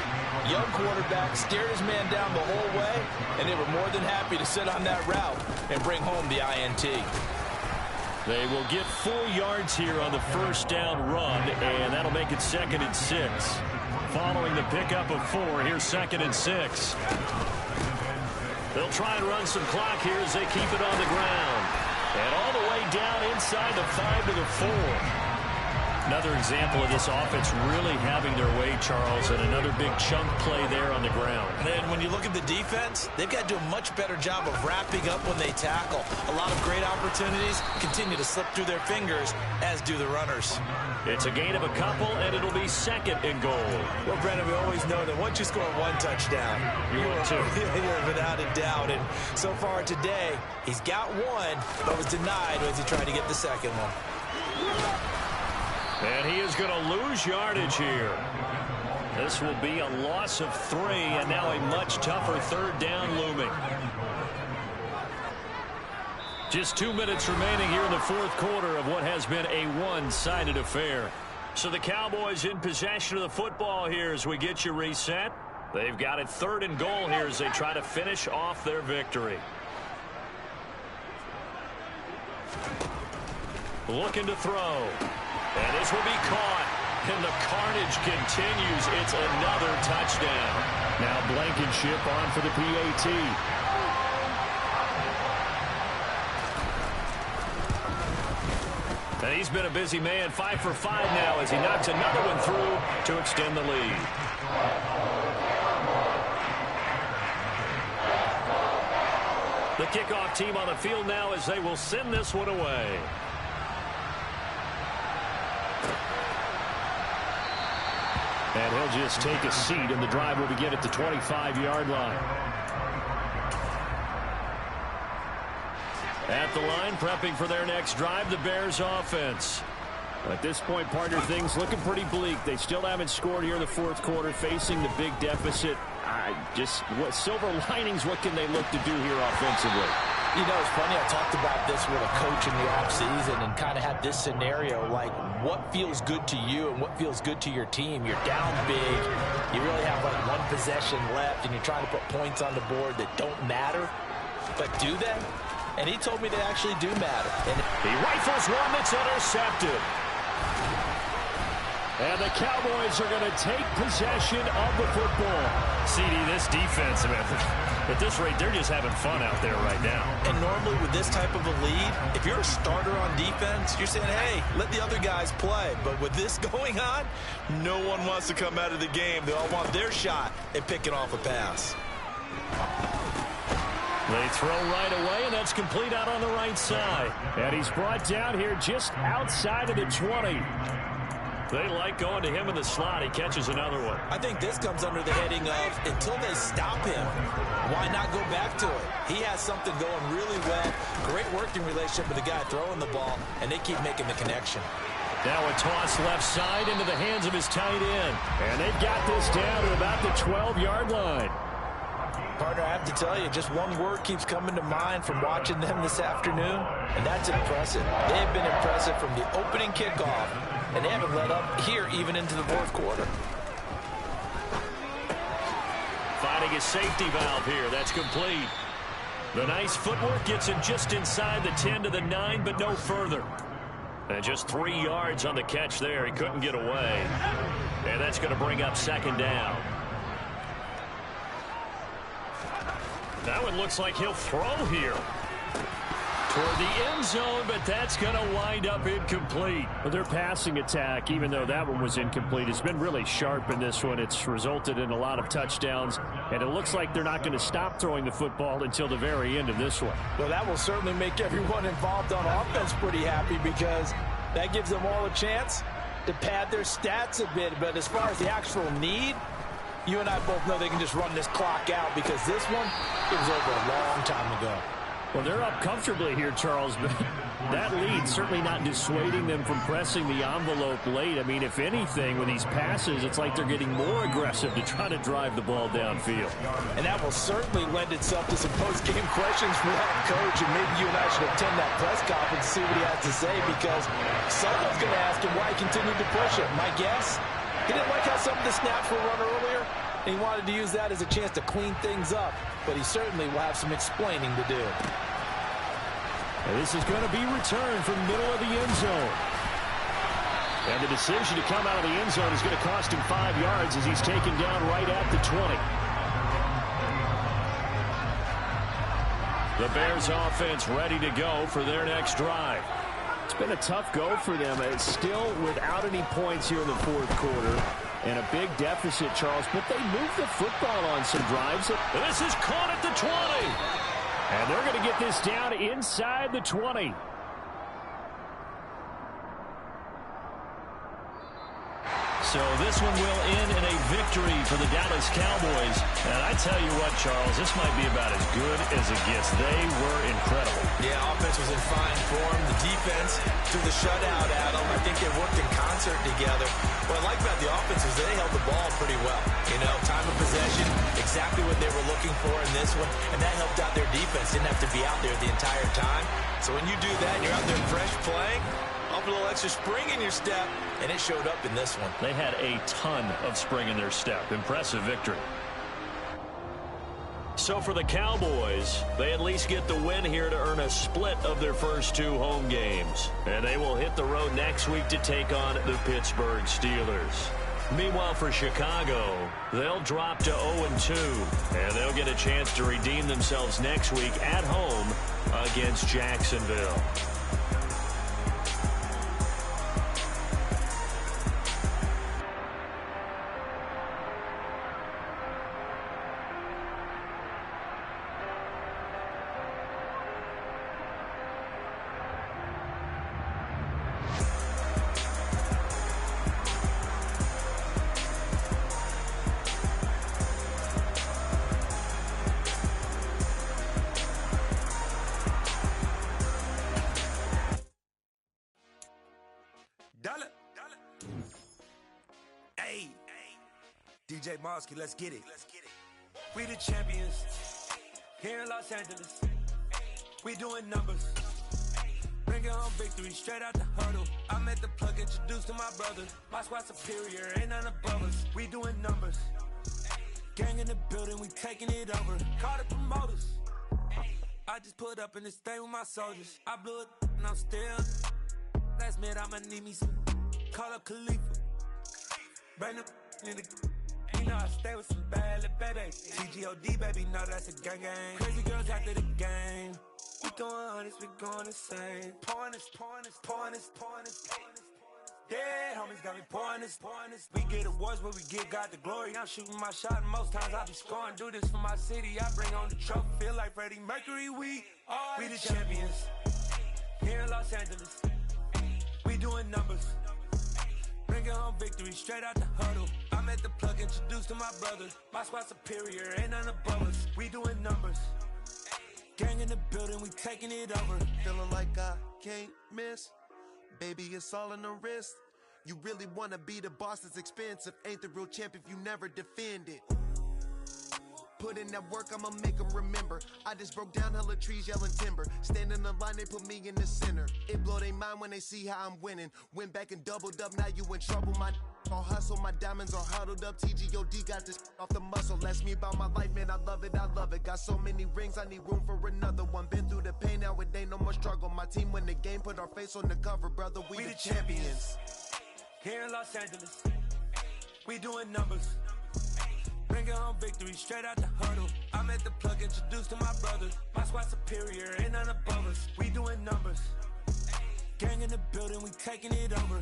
Young quarterback stared his man down the whole way, and they were more than happy to sit on that route and bring home the INT. They will get 4 yards here on the first down run, and that'll make it 2nd and 6. Following the pickup of 4, here's 2nd and 6. They'll try and run some clock here as they keep it on the ground. And all the way down inside the 5 to the 4. Another example of this offense really having their way, Charles, and another big chunk play there on the ground. And when you look at the defense, they've got to do a much better job of wrapping up when they tackle. A lot of great opportunities continue to slip through their fingers, as do the runners. It's a gain of a couple, and it'll be 2nd and goal. Well, Brendan, we always know that once you score 1 touchdown, you're without a doubt. And so far today, he's got 1, but was denied as he tried to get the second one. And he is going to lose yardage here. This will be a loss of 3, and now a much tougher 3rd down looming. Just 2 minutes remaining here in the fourth quarter of what has been a one-sided affair. So the Cowboys in possession of the football here as we get you reset. They've got it 3rd and goal here as they try to finish off their victory. Looking to throw. And this will be caught. And the carnage continues. It's another touchdown. Now Blankenship on for the PAT. And he's been a busy man. 5 for 5 now as he knocks another one through to extend the lead. The kickoff team on the field now as they will send this one away. And he'll just take a seat, and the drive will begin at the 25-yard line. At the line, prepping for their next drive, the Bears offense. At this point, partner, things looking pretty bleak. They still haven't scored here in the fourth quarter, facing the big deficit. What silver linings, what can they look to do here offensively? You know, it's funny, I talked about this with a coach in the offseason and kind of had this scenario, like what feels good to you and what feels good to your team. You're down big, you really have like 1 possession left, and you're trying to put points on the board that don't matter, but do they? And he told me they actually do matter. And he rifles one that's intercepted. And the Cowboys are going to take possession of the football. CD, this defense, At this rate, they're just having fun out there right now. And normally with this type of a lead, if you're a starter on defense, you're saying, hey, let the other guys play. But with this going on, no one wants to come out of the game. They all want their shot at picking off a pass. They throw right away, and that's complete out on the right side. And he's brought down here just outside of the 20. They like going to him in the slot. He catches another one. I think this comes under the heading of until they stop him, why not go back to it? He has something going really well. Great working relationship with the guy throwing the ball, and they keep making the connection. Now a toss left side into the hands of his tight end. And they've got this down to about the 12-yard line. Partner, I have to tell you, just one word keeps coming to mind from watching them this afternoon, and that's impressive. They have been impressive from the opening kickoff, and they haven't let up here even into the fourth quarter. Finding a safety valve here. That's complete. The nice footwork gets him just inside the 10 to the 9, but no further. And just 3 yards on the catch there. He couldn't get away. And that's going to bring up second down. That one looks like he'll throw here toward the end zone, but that's going to wind up incomplete. Well, their passing attack, even though that one was incomplete, has been really sharp in this one. It's resulted in a lot of touchdowns, and it looks like they're not going to stop throwing the football until the very end of this one. Well, that will certainly make everyone involved on offense pretty happy because that gives them all a chance to pad their stats a bit. But as far as the actual need, you and I both know they can just run this clock out because this one, it was over a long time ago. Well, they're up comfortably here, Charles, but that lead certainly not dissuading them from pressing the envelope late. I mean, if anything, with these passes, it's like they're getting more aggressive to try to drive the ball downfield. And that will certainly lend itself to some post-game questions for that coach, and maybe you and I should attend that press conference and see what he has to say because someone's going to ask him why he continued to push it. My guess? He didn't like how some of the snaps were run earlier, and he wanted to use that as a chance to clean things up. But he certainly will have some explaining to do. And this is going to be returned from the middle of the end zone. And the decision to come out of the end zone is going to cost him 5 yards as he's taken down right at the 20. The Bears offense ready to go for their next drive. It's been a tough go for them. It's still without any points here in the fourth quarter. And a big deficit, Charles, but they moved the football on some drives. This is caught at the 20. And they're going to get this down inside the 20. So this one will end in a victory for the Dallas Cowboys. And I tell you what, Charles, this might be about as good as it gets. They were incredible. Yeah, offense was in fine form. The defense threw the shutout at them. I think they worked in concert together. What I like about the offense is they held the ball pretty well. You know, time of possession, exactly what they were looking for in this one. And that helped out their defense. Didn't have to be out there the entire time. So when you do that and you're out there fresh playing, a little extra spring in your step, and it showed up in this one. They had a ton of spring in their step. Impressive victory. So for the Cowboys, they at least get the win here to earn a split of their first 2 home games. And they will hit the road next week to take on the Pittsburgh Steelers. Meanwhile, for Chicago, they'll drop to 0-2, and they'll get a chance to redeem themselves next week at home against Jacksonville. Hey, DJ Mosky, let's get it. We the champions here in Los Angeles. We doing numbers. Bringing home victory straight out the huddle. I met the plug, introduced to my brother. My squad superior, ain't none above us. We doing numbers. Gang in the building, we taking it over. Call the promoters. I just put up in this thing with my soldiers. I blew it and I'm still. Last minute I'ma need me some. Call up Khalifa. Bring the in the. You know I stay with some bad little baby. TGOD, baby, know that's a gang gang. Crazy girls after the game. We throwing hundreds, we going insane. Pouring this. Yeah, homies got me pouring this. We get awards where we give God the glory. I'm shooting my shot and most times I be scoring. Do this for my city, I bring on the trophy. Feel like Freddie Mercury, we the champions. Here in Los Angeles, we doing numbers. Bringing home victory straight out the huddle. I'm at the plug, introduced to my brothers. My squad superior, ain't none above us. We doing numbers. Gang in the building, we taking it over. Feeling like I can't miss. Baby, it's all in the wrist. You really wanna be the boss, it's expensive. Ain't the real champ if you never defend it. Put in that work, I'ma make them remember. I just broke down hella trees, yelling timber. Stand in the line, they put me in the center. It blow their mind when they see how I'm winning. Went back and doubled up, now you in trouble. My all hustle, my diamonds are huddled up. TGOD got this off the muscle. That's me about my life, man, I love it. Got so many rings, I need room for another one. Been through the pain, now it ain't no more struggle. My team win the game, put our face on the cover, brother, we the champions. Here in Los Angeles, we doing numbers. Bringing home victory straight out the huddle. I'm at the plug, introduced to my brothers. My squad superior, ain't none above us. We doing numbers. Gang in the building, we taking it over.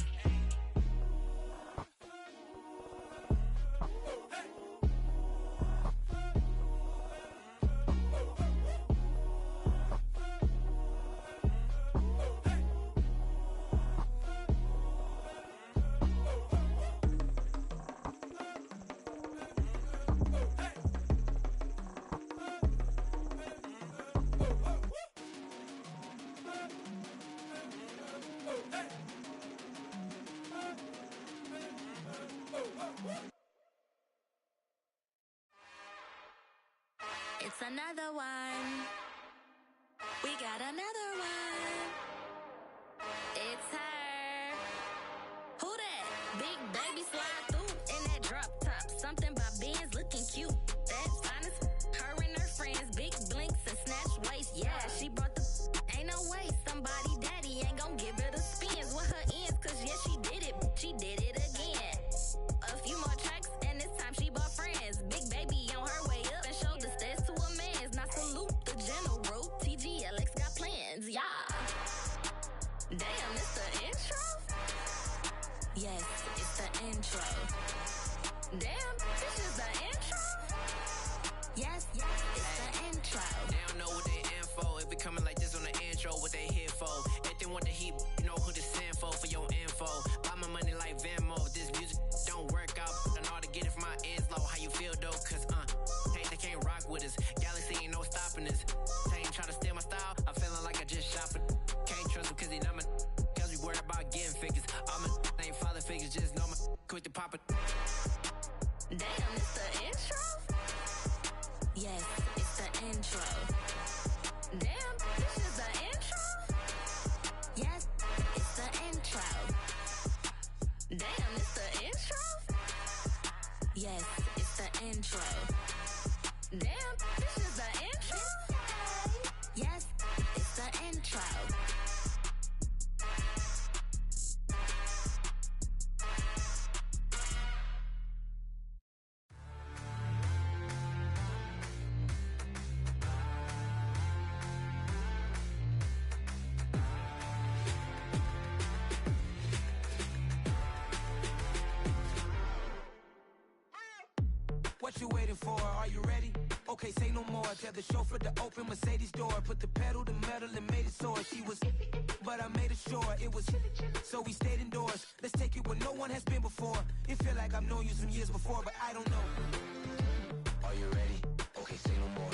It's another one. We got another one. It's her. Who that? Big baby slide through in that drop top. Something about Benz looking cute. That's honest. Her and her friends, big blinks and snatch waist. Yeah, she brought the. Ain't no way somebody daddy ain't gon' give her the spins with her ends. Cause yeah, she did it. She did it again. A few more tracks and this time she bought friends. Big baby on her way up and showed the stairs to a man's. Now salute the general. TGLX got plans, yeah. Damn, it's the intro? Yes, it's the intro. Damn, this is the intro? Yes, it's the intro. They don't know what they in for. If we coming like this on the intro, what they here for? If they want the heat, you know who to send for your info. Buy my money like Venmo. This music don't work out. I know how to get it from my ends low. How you feel though? Cause hey, they can't rock with us. Galaxy ain't no stopping us. They ain't try to steal my style. I'm feeling like I just shot for. Can't trust him cause he not my. Cause we worried about getting figures. All my ain't father figures. Just know my quick to pop it. Damn, it's the intro? Yes, it's the intro. Damn, this is the intro? Yes, it's the intro. Damn, it's the intro? Yes, it's the intro. Damn, this is the intro? Yes, it's the intro. What you waiting for? Are you ready? Okay, say no more. Tell the chauffeur to open Mercedes door. Put the pedal to metal and made it soar. She was, but I made it sure it was. So we stayed indoors. Let's take it where no one has been before. It feel like I've known you some years before, but I don't know. Are you ready? Okay, say no more.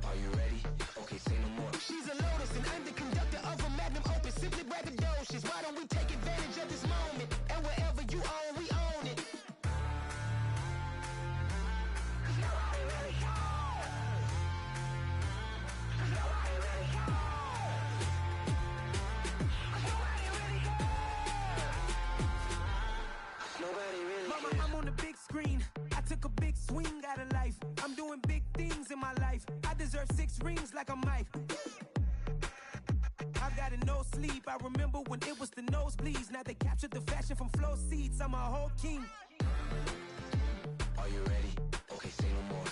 Are you ready? Okay, say no more. She's a Lotus and I'm the conductor of a magnum opus. Simply braggadocious. Why don't we take advantage of this moment? And wherever you own, we own it. I'm on the big screen. I took a big swing out of life. I'm doing big things in my life. I deserve 6 rings like I'm Mike. I've got no sleep. I remember when it was the nosebleeds. Now they captured the fashion from flow seats. I'm a whole king. Are you ready? Okay, say no more.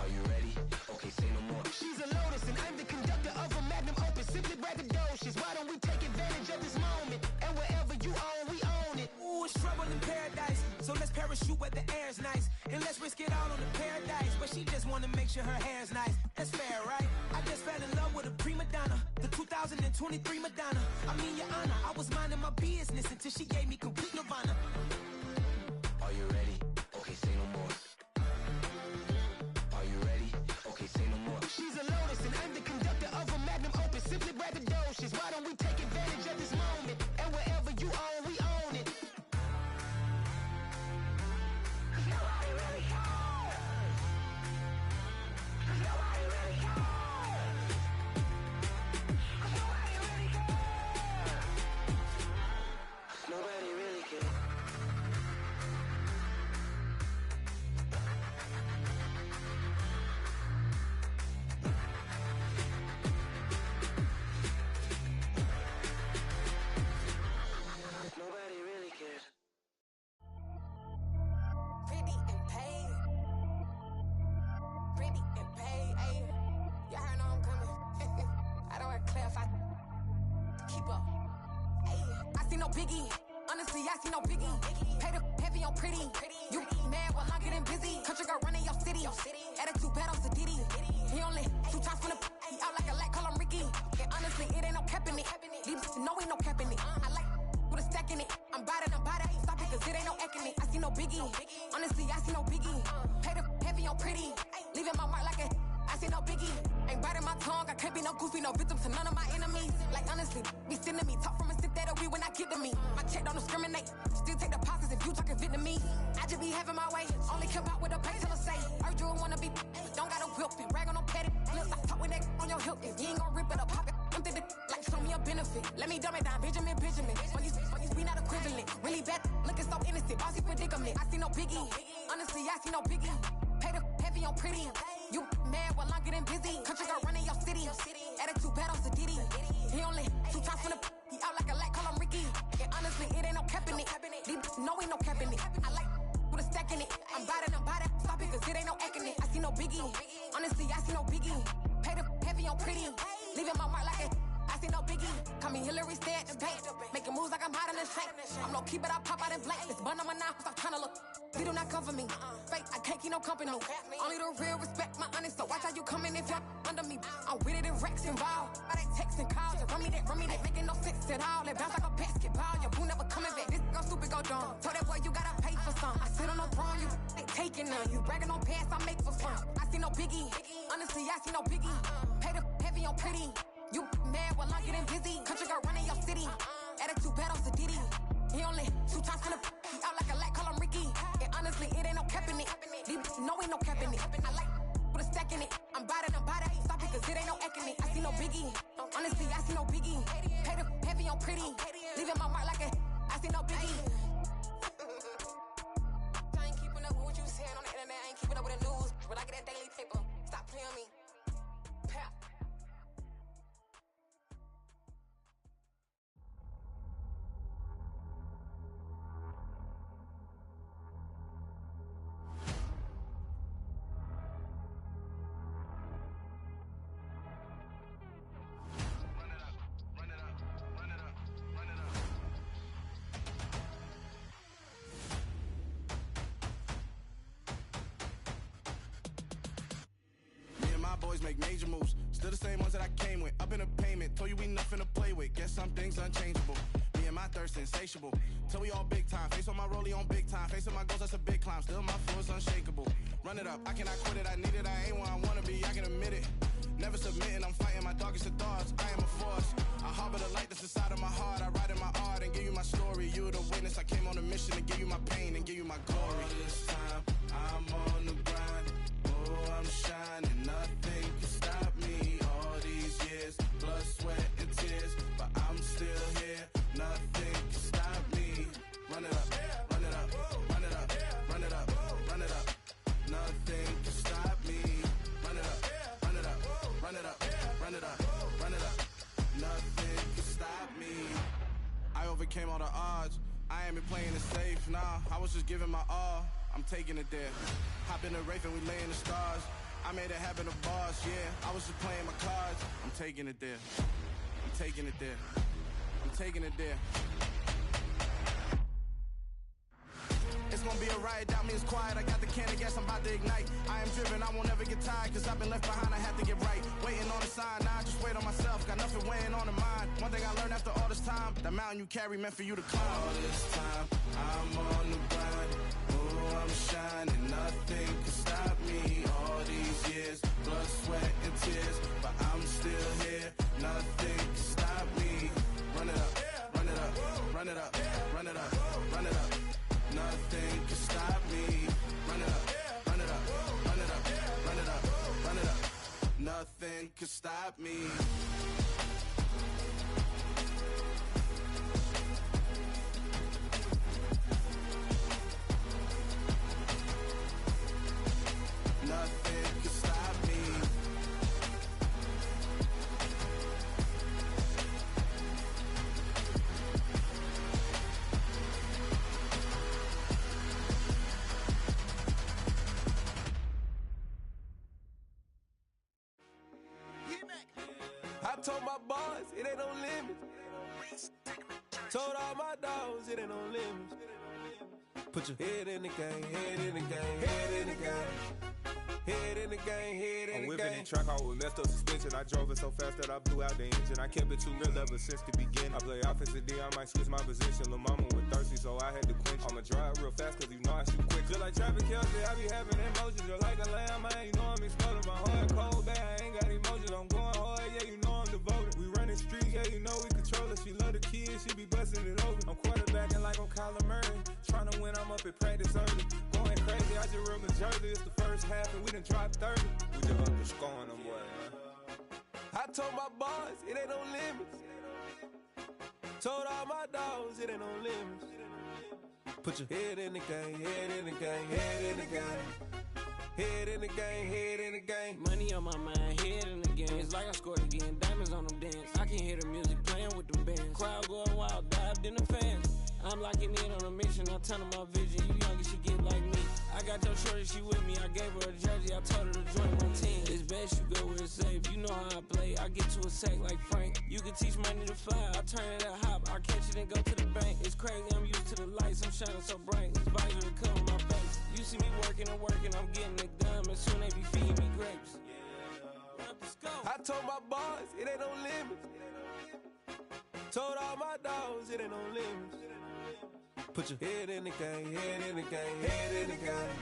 Are you ready? Okay, say no more. She's a lotus and I'm the conductor of a magnum opus. Simply braggadocious. Why don't we take advantage of this moment? And wherever you own, we own it. Ooh, it's trouble in paradise. So let's parachute where the air's nice. And let's risk it all on the paradise. But she just wanna make sure her hair's nice. That's fair, right? I just fell in love with a prima donna. The 2023 Madonna. I mean, your honor, I was minding my business until she gave me complete nirvana. Are you ready? Okay, say no more. Are you ready? Okay, say no more. She's a lotus and I'm the conductor of a magnum opus. Simply braggadocious. Why don't we take advantage of this moment? And wherever you own, we own it. Nobody really cares. Nobody really cares. Nobody really cares. Nobody really cares. Nobody really cares. Pretty and paid. Pretty and paid. Ayy. Y'all heard know I'm coming. I don't want to clarify. Keep up. Ayy. I see no biggie. Honestly, I see no biggie. Pay the heavy on pretty. You mad while I'm getting busy. Country girl running your city. Attitude bad on Sadiddy. He only 2 times from the he out like a light, call him Ricky. And honestly, it ain't no cap in it. Leave no ain't no cap in it. I like with a stack in it. I'm bad, ain't stop it, cause it ain't no eck in it. I see no biggie. Honestly, I see no biggie. Pay the heavy on pretty. Leaving my mark like a I see no biggie. Ain't biting my tongue, I can't be no goofy, no victim to none of my enemies. Like honestly, be sending me talk from a sit that'll be when I get to me. My check don't discriminate. Still take deposits if you talking Vietnamese. I just be having my way. Only come out with a pay till I say. Heard you wanna be, don't got a whip and rag on no petty. Lips, I talk with that on your hip. If you ain't gon' rip it up, pop it. I'm thinking like show me a benefit. Let me dumb it down, Benjamin. For you we not equivalent. Really bad, looking so innocent. Bossy predicament. I see no biggie. Honestly, I see no biggie. Pay the heavy on pretty. You mad while I'm getting busy. Country girl running your city. Attitude bad on Sadiddy. He only 2 times from the he out like a light, call him Ricky. And honestly, it ain't no cap in it. No ain't no cap in it. I like with a stack in it. I'm bad, stop it, cause it ain't no eck in it. I see no biggie. Honestly, I see no biggie. Pay the heavy on pretty. Leaving my mark like a I see no biggie. Call me Hillary, stay at the bank. Making moves like I'm hot in the shank. I'm low key, but I pop out in blank. This bun on my knife, I'm trying to look. They do not come for me. Fake, I can't keep no company. Only the real respect my honest. So watch how you coming if you're under me. I'm with it and Rex involved. I they text and calls. Run me that, making no sense at all. They bounce like a basketball. Your boo never coming back. This go stupid, go dumb. Told that boy you gotta pay for some. I sit on no throne, you they taking none. You bragging on pants, I make for fun. I see no biggie. Honestly, I see no biggie. Pay the heavy on pretty. You mad while I'm getting busy. Country girl running your city. Attitude bad on Sadiddy. He only 2 times from the he out like a light, call him Ricky. And honestly, it ain't no cap in it. No ain't no cap in it. I like with a stack in it. I'm bad, ain't stop it, cause it ain't no eck in it. I see no biggie. Honestly, I see no biggie. Pay the heavy on pretty. Leaving my mark like a I see no biggie. I ain't keeping up with what you saying on the internet. I ain't keeping up with the news. But I get that daily paper. Stop playing me. Pap. Boys make major moves, still the same ones that I came with. Up in a payment, told you we nothing to play with. Guess some things unchangeable. Me and my thirst insatiable. Till we all big time. Face on my rollie on big time. Facing my goals, that's a big climb. Still my flow is unshakable. Run it up, I cannot quit it. I need it, I ain't where I wanna be. I can admit it. Never submitting, I'm fighting my darkest of thoughts. I am a force. I harbor the light that's inside of my heart. I write in my art and give you my story. You the witness. I came on a mission to give you my pain and give you my glory. All this time, I'm on the grind. Oh, I'm shining. Nothing can stop me. All these years, blood, sweat, and tears. But I'm still here. Nothing can stop me. Run it up, run it up, run it up, run it up, run it up. Nothing can stop me. Run it up, run it up, run it up, run it up, run it up. Nothing can stop me. I overcame all the odds. I ain't been playing it safe, nah, I was just giving my all. I'm taking it there. Hop in the Wraith and we lay in the stars. I made it happen to boss, yeah. I was just playing my cards. I'm taking it there. I'm taking it there. I'm taking it there. It's gonna be a riot, doubt me, it's quiet. I got the can of gas, I'm about to ignite. I am driven, I won't ever get tired, cause I've been left behind, I have to get right. Waiting on the sign, now I just wait on myself. Got nothing weighing on the mind. One thing I learned after all this time, the mountain you carry meant for you to climb. All this time, I'm on the grind. Oh, I'm shining, nothing can stop me. All these years, blood, sweat, and tears, but I'm still here. Nothing can stop me. Run it up, run it up, run it up, run it up, run it up. Nothing can stop me. Run it up, run it up, run it up, run it up, run it up. Nothing can stop me. Nothing can stop me. I told my boys, it ain't no limits. Told all my dogs, it ain't no limits. Put your head in the game, head in the game, head in the game. Head in the game, head in the game. I'm whipping the track out with messed up suspension. I drove it so fast that I blew out the engine. I kept it too real ever since the beginning. I play offensive D, I might switch my position. Lil' mama was thirsty, so I had to quench. I'ma drive real fast, cause you know I shoot quick. Just like traffic Kelsey, I be having emotions. Just like a lamb, man, you know I'm exploding. My heart cold, bad, I ain't got emotions. I'm going hard, yeah, you know I'm devoted. We running streets, yeah, you know we control it. She love the kids, she be busting it over. I'm quarterbacking like I'm Kyler Murray. Trying to win, I'm up at practice early. Going crazy, I just real Jersey. It's the first half and we done dropped 30. We just underscoring them, boy, man. I told my boys, it ain't no limits. Told all my dogs, it ain't no limits. Put your head in the game, head in the game, head in the game. Head in the game, head in the game. Money on my mind, head in the game. It's like I scored again, diamonds on them dance. I can hear the music playing with them bands. Crowd going wild, dived in the fans. I'm locking in on a mission, I tell her my vision. You young and she get like me. I got your shorty, she with me. I gave her a jersey, I told her to join my team. It's best you go where it's safe. You know how I play. I get to a sack like Frank. You can teach money to fly. I turn it at hop. I catch it and go to the bank. It's crazy, I'm used to the lights. I'm shining so bright. This visor to cover my face. You see me working and working. I'm getting it done. And soon they be feeding me grapes. I told my boys, it ain't no limits. Told all my dogs, it ain't no limits. Put your head in the game, head in the game, head in the game.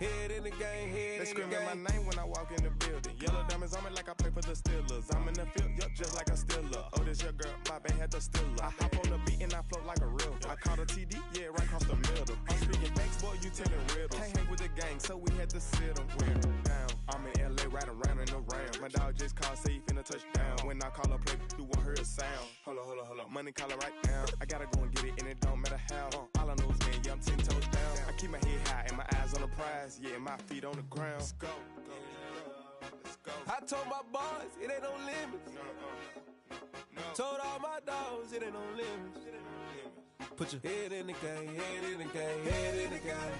Head in the game, head in the game. They screaming my name when I walk in the building. Yellow diamonds on me like I play for the Steelers. I'm in the field, yup, just like a Steeler. Oh, this your girl, my band had the Steeler. I hop on the beat and I float like a real. I caught a TD, yeah, right across the middle. I'm speaking facts, boy, you telling riddles. Can't hang with the gang, so we had to sit them down. I'm in LA, riding around in the round. My dog just called, say he finna touchdown. When I call a play, you won't hear a sound. Hold up. Money caller right now. I gotta go and get it, and it don't matter how. All I know is, man, yeah, I'm 10 toes down. I keep my head high and my eyes on the prize. Yeah, my feet on the ground. Let's go. Let's go. I told my boys, it ain't no limits. No. Told all my dogs, it ain't no limits. Put your head in the game, head in the game, head in the game.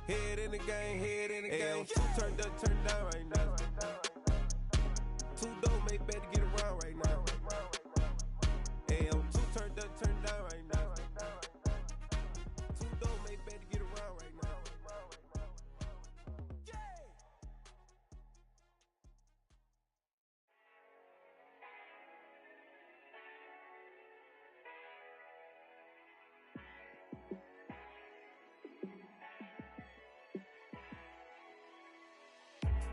Head in the game, head in the game. Turned up, turned down right now. Too dope, make better get around right now. Hey, I'm too turned up, turned down right now. Too dope, make better get around right now.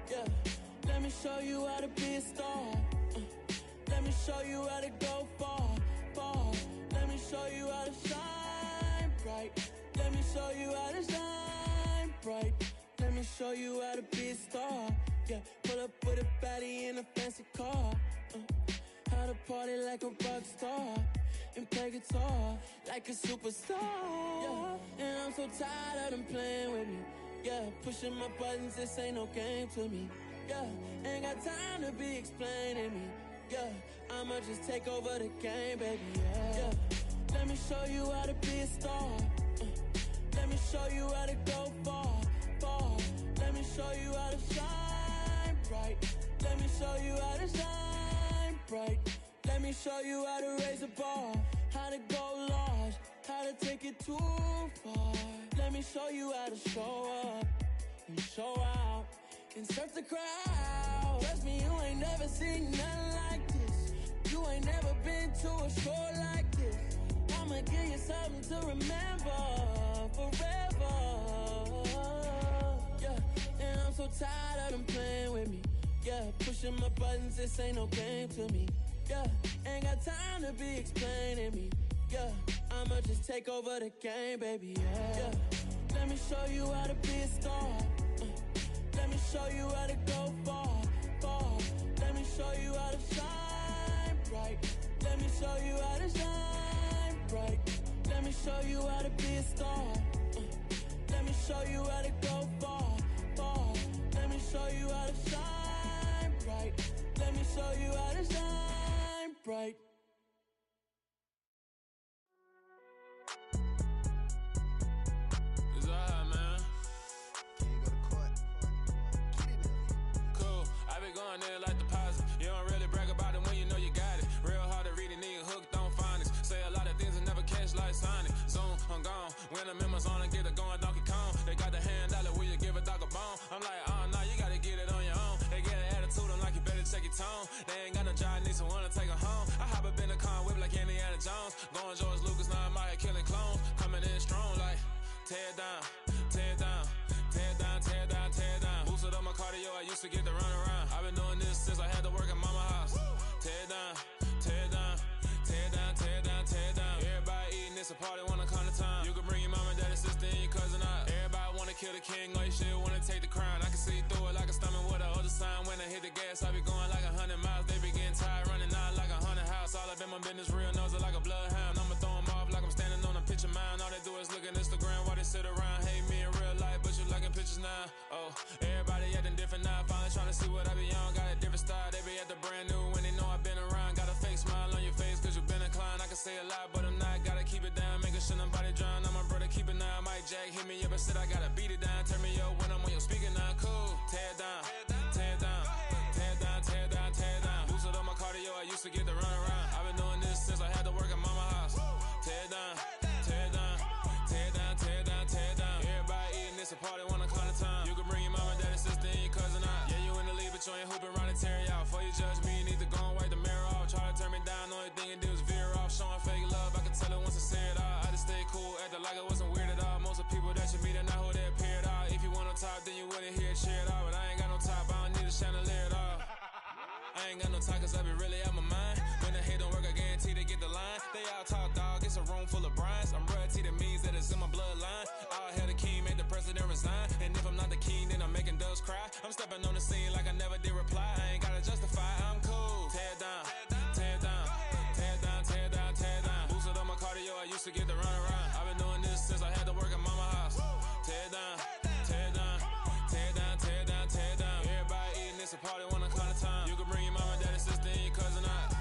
Yeah, let me show you how to be a star. Let me show you how to go far. Let me show you how to shine bright. Let me show you how to shine bright. Let me show you how to be a star. Yeah, pull up with a baddie in a fancy car. How to party like a rock star and play guitar like a superstar. Yeah, and I'm so tired of them playing with me. Yeah, pushing my buttons, this ain't no game to me. Yeah, ain't got time to be explaining me. Yeah, I'ma just take over the game, baby. Yeah, Let me show you how to be a star. Let me show you how to go far, far. Let me show you how to shine bright. Let me show you how to shine bright. Let me show you how to raise a bar, how to go large, how to take it too far. Let me show you how to show up and show out and surf the crowd. Trust me, you ain't never seen nothing like this. You ain't never been to a show like this. I'ma give you something to remember forever. Yeah, and I'm so tired of them playing with me. Yeah, pushing my buttons, this ain't no game to me. Yeah, ain't got time to be explaining me. Yeah, I'ma just take over the game, baby. Yeah, let me show you how to be a star. Let me show you how to go far, far. Let me show you how to shine bright. Let me show you how to shine bright. Let me show you how to be a star. Let me show you how to go far, far. Let me show you how to shine bright. Let me show you how to shine bright. It's alright, man. Cool. I be going there like deposit. You don't really brag about it when you know you got it. Real hard to read it, nigga hooked on phonics. Say a lot of things and never catch like Sonic. Zoom, I'm gone. When the members on and get it going Donkey Kong. They got the hand dollar, will you give a dog a bone? I'm like, oh no, you gotta get it on your own. They get an attitude, I'm like, you better check your tone. They ain't got no job, need someone to take her home. I hop up in the car, whip like Indiana Jones. Going George Lucas, now I'm out here killing clones. Coming in strong like, tear down, tear down, tear down, tear down, tear down. Boosted up my cardio, I used to get to run around. I've been doing this since I had to work at mama house. Tear down, tear down, tear down, tear down, tear down. Everybody eating, it's a party, wanna come to time. You can bring your mama, daddy, sister, and your cousin out. Everybody wanna kill the king, like shit, wanna take the crown. I can see through it like a stomach with a other sign. When I hit the gas, I be going like 100 miles. They be getting tired, running out like 100 house. All up in my business, real nose like a bloodhound. I'ma throw them off like I'm standing on a picture mound. All they do is look at Instagram while they sit around. Hate me in real life, but you liking pictures now. Oh, everybody acting different now. Finally trying to see what I be on. Got a different style, they be at the brand new when they know I've been around. Got a fake smile on your face cause you been inclined. I can say a lot, but I'm not. Gotta keep it down, making sure nobody drown. I'm my brother, keep it now. Mike Jack hit me up and said I gotta beat it down. Turn me up when I'm on your speaker now. Cool, tear down, tear down, tear down, tear down, tear down. Boosted up my cardio, I used to get to run around. I've been doing this since I had to work at mama house. Tear down, tear down, tear down, tear down, tear down. Everybody eating, it's a party, wanna come to time. You can bring your mama, daddy, sister, and your cousin out. Yeah, you in the lead, but you ain't hooping around and tear you out. Before you judge me, you need to go and wipe the mirror off. Try to turn me down, only thing you do is veer off. Showing fake love, I can tell it once I say it all. I just stay cool, acting like I wasn't weird at all. Most of the people that you meet are not who they appear at all. If you want on top, then you wouldn't hear it cheer at all. But I ain't got no top, I don't need a chandelier at all. I ain't got no time cause I be really out my mind. When the hate don't work, I guarantee they get the line. They all talk dog, it's a room full of Bryans. I'm royalty, that means that it's in my bloodline. All hail the king, make the president resign. And if I'm not the king, then I'm making doves cry. I'm stepping on the scene like I never did reply. I ain't gotta justify, I'm cool. Tear down, tear down, tear down, tear down, tear down. Boosted up my cardio, I used to get to run around. I've been doing this since I had to work at mama house. Tear down, tear down, tear down, tear down, tear down. Everybody eating, it's a party, wanna come to time. You can bring your mama, daddy, sister, and your cousin out.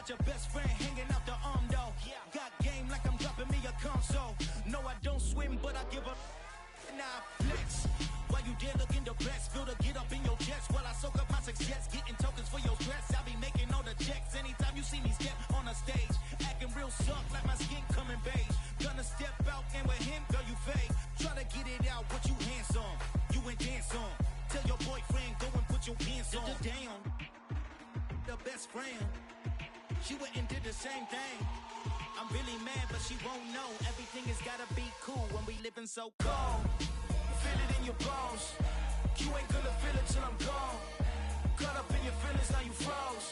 got your best friend hanging out the arm though. Got game like I'm dropping me a console. No, I don't swim, but I give a nah flex. While you there looking the best, feel the get up in your chest while I soak up my success, getting tokens for your stress. I be making all the checks anytime you see me step on a stage, acting real suck like my skin coming beige. Gonna step out and with him, girl, you fake. Try to get it out, but you handsome, you ain't dance on. Tell your boyfriend go and put your pants on. Down, the best friend, she went and did the same thing. I'm really mad, but she won't know. Everything has gotta be cool when we living so cold. Feel it in your bones. You ain't gonna feel it till I'm gone. Caught up in your feelings, now you froze.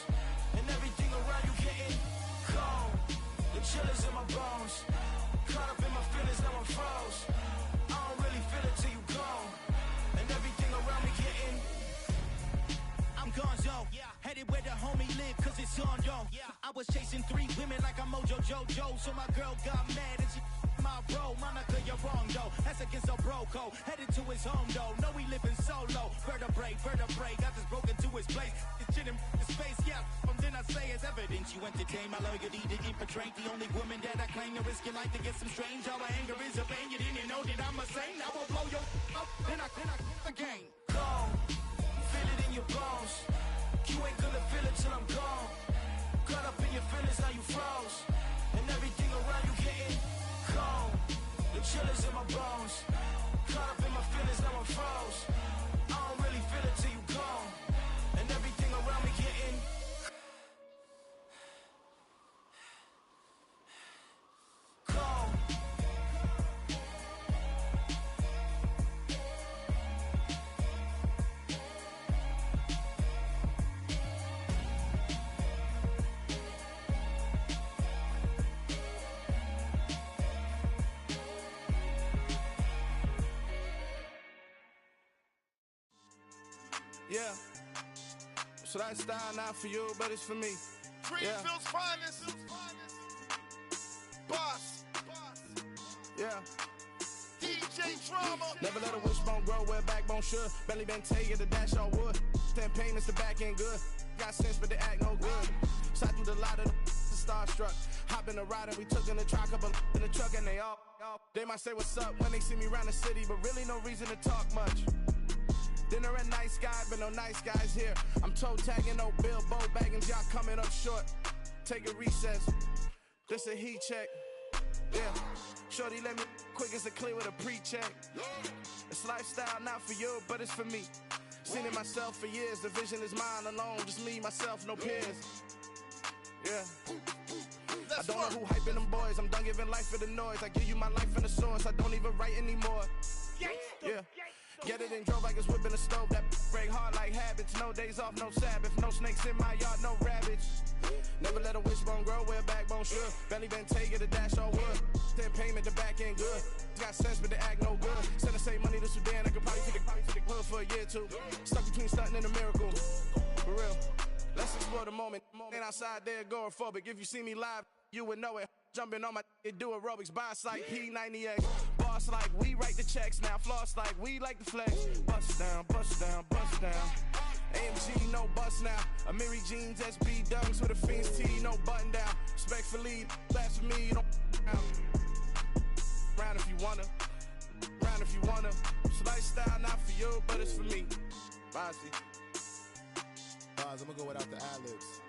And everything around you getting cold. The chill is in my bones. Caught up in my feelings, now I'm froze. I don't really feel it till you gone. And everything around me getting I'm gonzo. Headed where the homie live, cause it's on, yo. I was chasing 3 women like I'm Mojo Jojo. So my girl got mad and she my bro. Monica, you're wrong, though. That's against a bro code. Headed to his home, though. No, he living solo. Vertebrae. Got this broken to his place. It's shit in his face, yeah. Then I say it's evidence. You entertain my loyalty to infiltrate. The only woman that I claim to risk your life to get some strange. Our anger is a pain. You didn't know that I'm a saint. I will blow your up. Then I again. Go. Feel it in your bones. You ain't gonna feel it till I'm gone. Caught up in your feelings, now you froze. And everything around you getting cold. The chill is in my bones. Caught up in my feelings, now I'm froze. I don't really feel it till you gone. And everything around me getting cold. Yeah. So that style not for you, but it's for me. Greenfield's finest. Boss. Yeah. DJ Drama. Never let a wishbone grow where backbone should. Belly been taking the dash all wood. 10 payments, the back end good. Got sense, but they act no good. Shot through the lot of the starstruck. Hop in the ride and we took in the truck, couple in the truck, and they might say what's up when they see me around the city, but really no reason to talk much. Dinner at Nice Guy, but no nice guys here. I'm toe tagging, no Bilbo baggins, y'all coming up short. Take a recess. This a heat check. Yeah. Shorty let me quick as a clear with a pre-check. It's lifestyle not for you, but it's for me. Seen it myself for years. The vision is mine alone. Just me, myself, no peers. Yeah. I don't know who hyping them boys. I'm done giving life for the noise. I give you my life in the source. I don't even write anymore. Yeah. Get it and drove like it's whipping a stove. That break hard like habits. No days off, no Sabbath. No snakes in my yard, no rabbits. Never let a wishbone grow where backbone should. Belly been taking the dash all wood. 10 payment, the back end good. Got sense, but they act no good. Send the same money to Sudan. I could probably take the hood for a year or two. Stuck between stunting and a miracle. For real. Let's explore the moment. Ain't outside there agoraphobic. If you see me live, you would know it. Jumping on my do aerobics, boss like P90X. Boss like we write the checks now. Floss like we like the flex. Bust down, bust down, bust down. AMG, no bust now. Amiri jeans, SB dunks with a Fiends tee, no button down. Respectfully, that's for me, you don't round if you wanna. Round if you wanna. It's lifestyle not for you, but it's for me. Bossy. I'm gonna go without the ad-libs.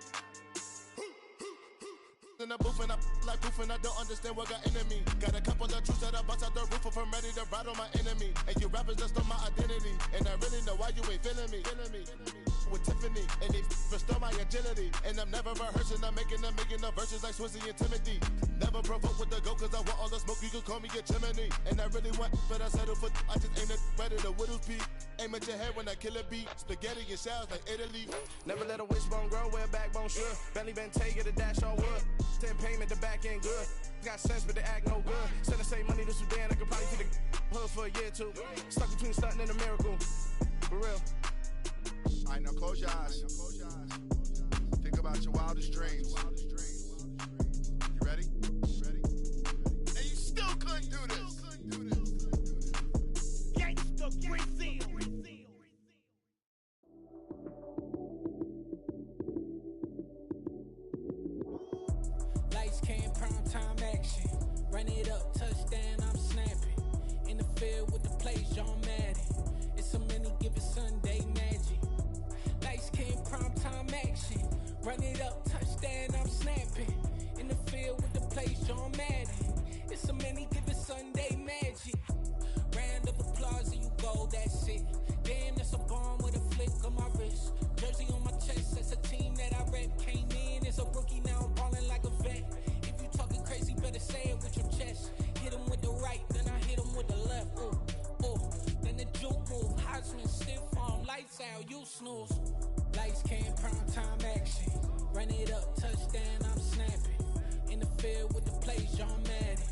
In the booth and I like proof and I don't understand what got into me. Got a couple of truths that I bust out the roof if I'm ready to ride on my enemy. And you rappers just stole my identity, and I really know why you ain't feeling me. With Tiffany, and they restore my agility. And I'm never rehearsing, I'm making the verses like Swizzy and Timothy. Never provoke with the go, cause I want all the smoke, you can call me a chimney. And I really want, but I settle for, I just aim it better the Whittles peak. Aim at your head when I kill a beat. Spaghetti and shells like Italy. Never let a wishbone grow where backbone should. Belly been taking the dash all wood. 10 payment, the back end good. Got sense, but they act no good. Send the same money to Sudan, I could probably take the hood for a year or two. Stuck between stunting and a miracle. For real. Alright, now close your eyes. Think about your wildest dreams. You ready? And you still couldn't do this. Gangsta Brazil. snooze. Lights came, prime time action. Run it up, touchdown, I'm snapping. In the field with the plays, John Madden.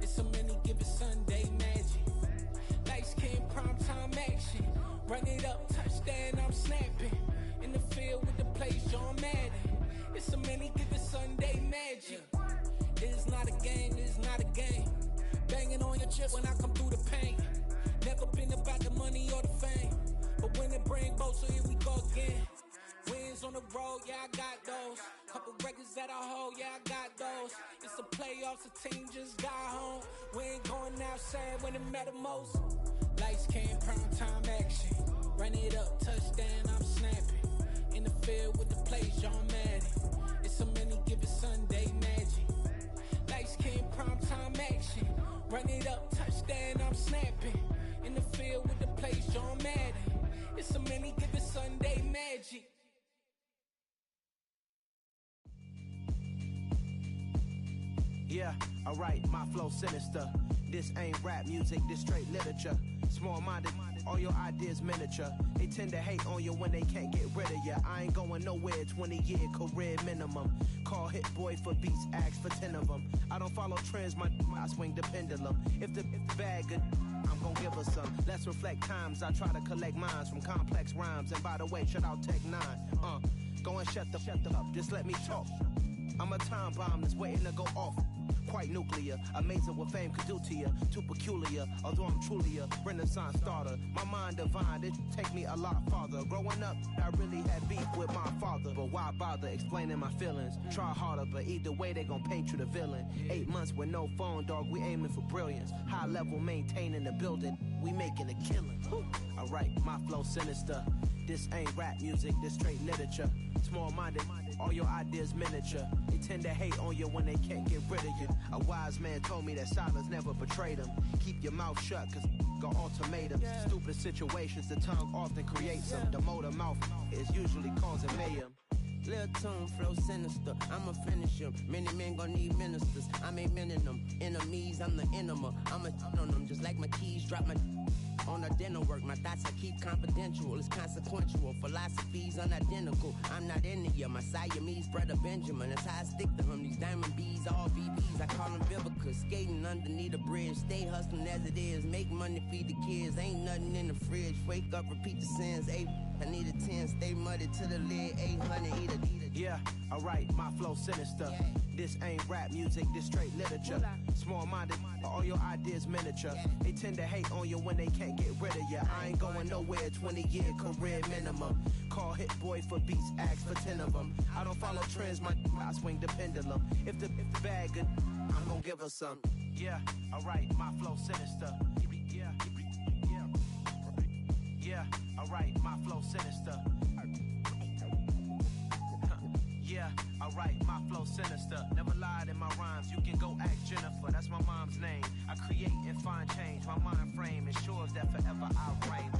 It's so many, give it Sunday magic. Lights came, prime time action. Run it up, touchdown, I'm snapping. In the field with the plays, John Madden. It's so many, give it Sunday magic. It is not a game, it is not a game. Banging on your chip when I come through the paint. Never been about the money or the fame. But when it bring both, so here we go again. Wins on the road, yeah, I got those. Couple records that I hold, yeah, I got those. It's the playoffs, the team just got home. We ain't going outside when it matter most. Lights came, prime time action. Run it up, touchdown, I'm snapping. In the field with the plays, John Madden. It's so many, give it Sunday magic. Lights came, prime time action. Run it up, touchdown, I'm snapping. In the field with the plays, John Madden. It's so many, give it Sunday magic. Yeah, alright, my flow sinister. This ain't rap music, this straight literature. Small-minded, all your ideas miniature. They tend to hate on you when they can't get rid of you. I ain't going nowhere, 20-year career minimum. Call Hit Boy for beats, ask for 10 of them. I don't follow trends, I swing the pendulum. If the bag good, I'm gon' give her some. Let's reflect times, I try to collect minds from complex rhymes. And by the way, shout out Tech 9. Go and shut the up, just let me talk. I'm a time bomb that's waiting to go off. Quite nuclear, amazing what fame could do to you. Too peculiar, although I'm truly a renaissance starter. My mind divine, it take me a lot farther. Growing up, I really had beef with my father. But why bother explaining my feelings? Try harder, but either way they gon' paint you the villain. 8 months with no phone, dog, we aiming for brilliance. High level maintaining the building, we making a killing. Alright, my flow sinister. This ain't rap music, this straight literature. Small-minded, all your ideas miniature. They tend to hate on you when they can't get rid of you. A wise man told me that silence never betrayed him. Keep your mouth shut, cause got ultimatums. Stupid situations, the tongue often creates them. The motor mouth is usually causing mayhem. Lil' tune, flow sinister, I'ma finish him. Many men gon' need ministers, I'm aiming them. Enemies, I'm the enema, I'ma on them. Just like my keys, drop my on the dinner work. My thoughts I keep confidential, it's consequential. Philosophies unidentical, I'm not in the year. My Siamese brother Benjamin, that's how I stick to him. These diamond bees, all VBs, I call them Vivica. Skating underneath the bridge, stay hustling as it is. Make money, feed the kids, ain't nothing in the fridge. Wake up, repeat the sins, I need a 10, stay muddy to the lid, 800, eat it. Yeah, alright, my flow sinister. This ain't rap music, this straight literature. Small-minded, all your ideas miniature. They tend to hate on you when they can't get rid of you. I ain't going nowhere, 20-year career minimum. Call Hit Boy for beats, ask for 10 of them. I don't follow trends, I swing the pendulum. If the bag good, I'm gon' give her some. Yeah, alright, my flow sinister. Yeah, alright, my flow sinister. Yeah, alright, my flow sinister. Never lied in my rhymes, you can go ask Jennifer, that's my mom's name. I create and find change, my mind frame ensures that forever I reign.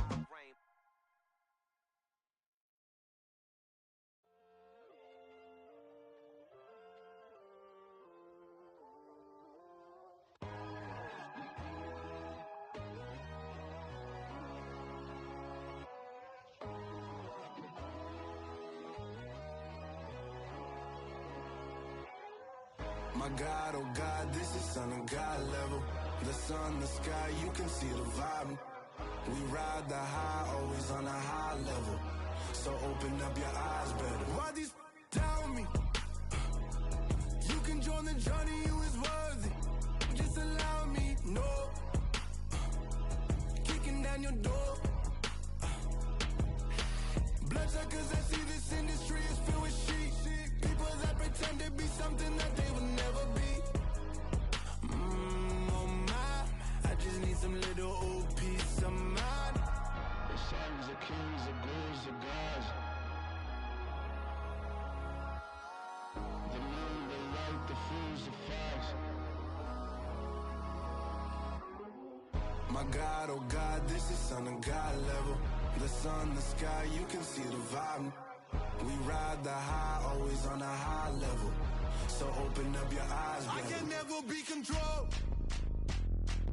My God, oh God, this is Son of God level. The sun, the sky, you can see the vibe. We ride the high, always on a high level. So open up your eyes better. Why these tell me? You can join the journey, you is worthy. Just allow me, no. Kicking down your door. Bloodshot cause I see this industry is filled with sheep. People that pretend to be something that they will never be. Oh my, I just need some little old peace of mind. The sons are kings, the ghouls are gods. The moon, the light, the fools, the facts. My God, oh God, this is Son of God level. The sun, the sky, you can see the vibe. We ride the high, always on a high level. So open up your eyes, baby. I can never be controlled.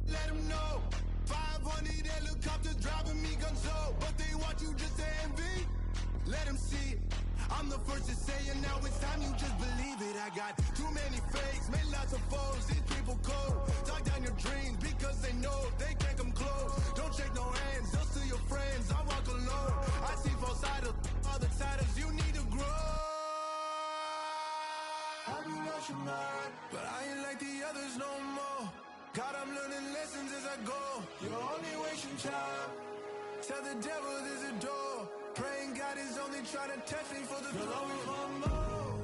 Let them know. 500 helicopters driving me gonzo. But they want you just to envy. let them see it. I'm the first to say it, now it's time you just believe it. I got too many fakes, made lots of foes, these people cold. Talk down your dreams because they know they can't come close. Don't shake no hands, just to your friends, I walk alone. I see both sides, other titles, you need to grow. Have you lost your mind? But I ain't like the others no more. God, I'm learning lessons as I go. You're only wasting time. Tell the devil there's a door. Praying God is only trying to test me for the glory. You'll always want more.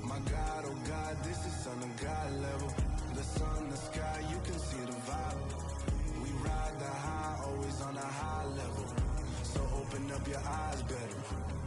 My God, oh God, this is son of God level. The sun, the sky, you can see the vibe. We ride the high, always on a high level. So open up your eyes better.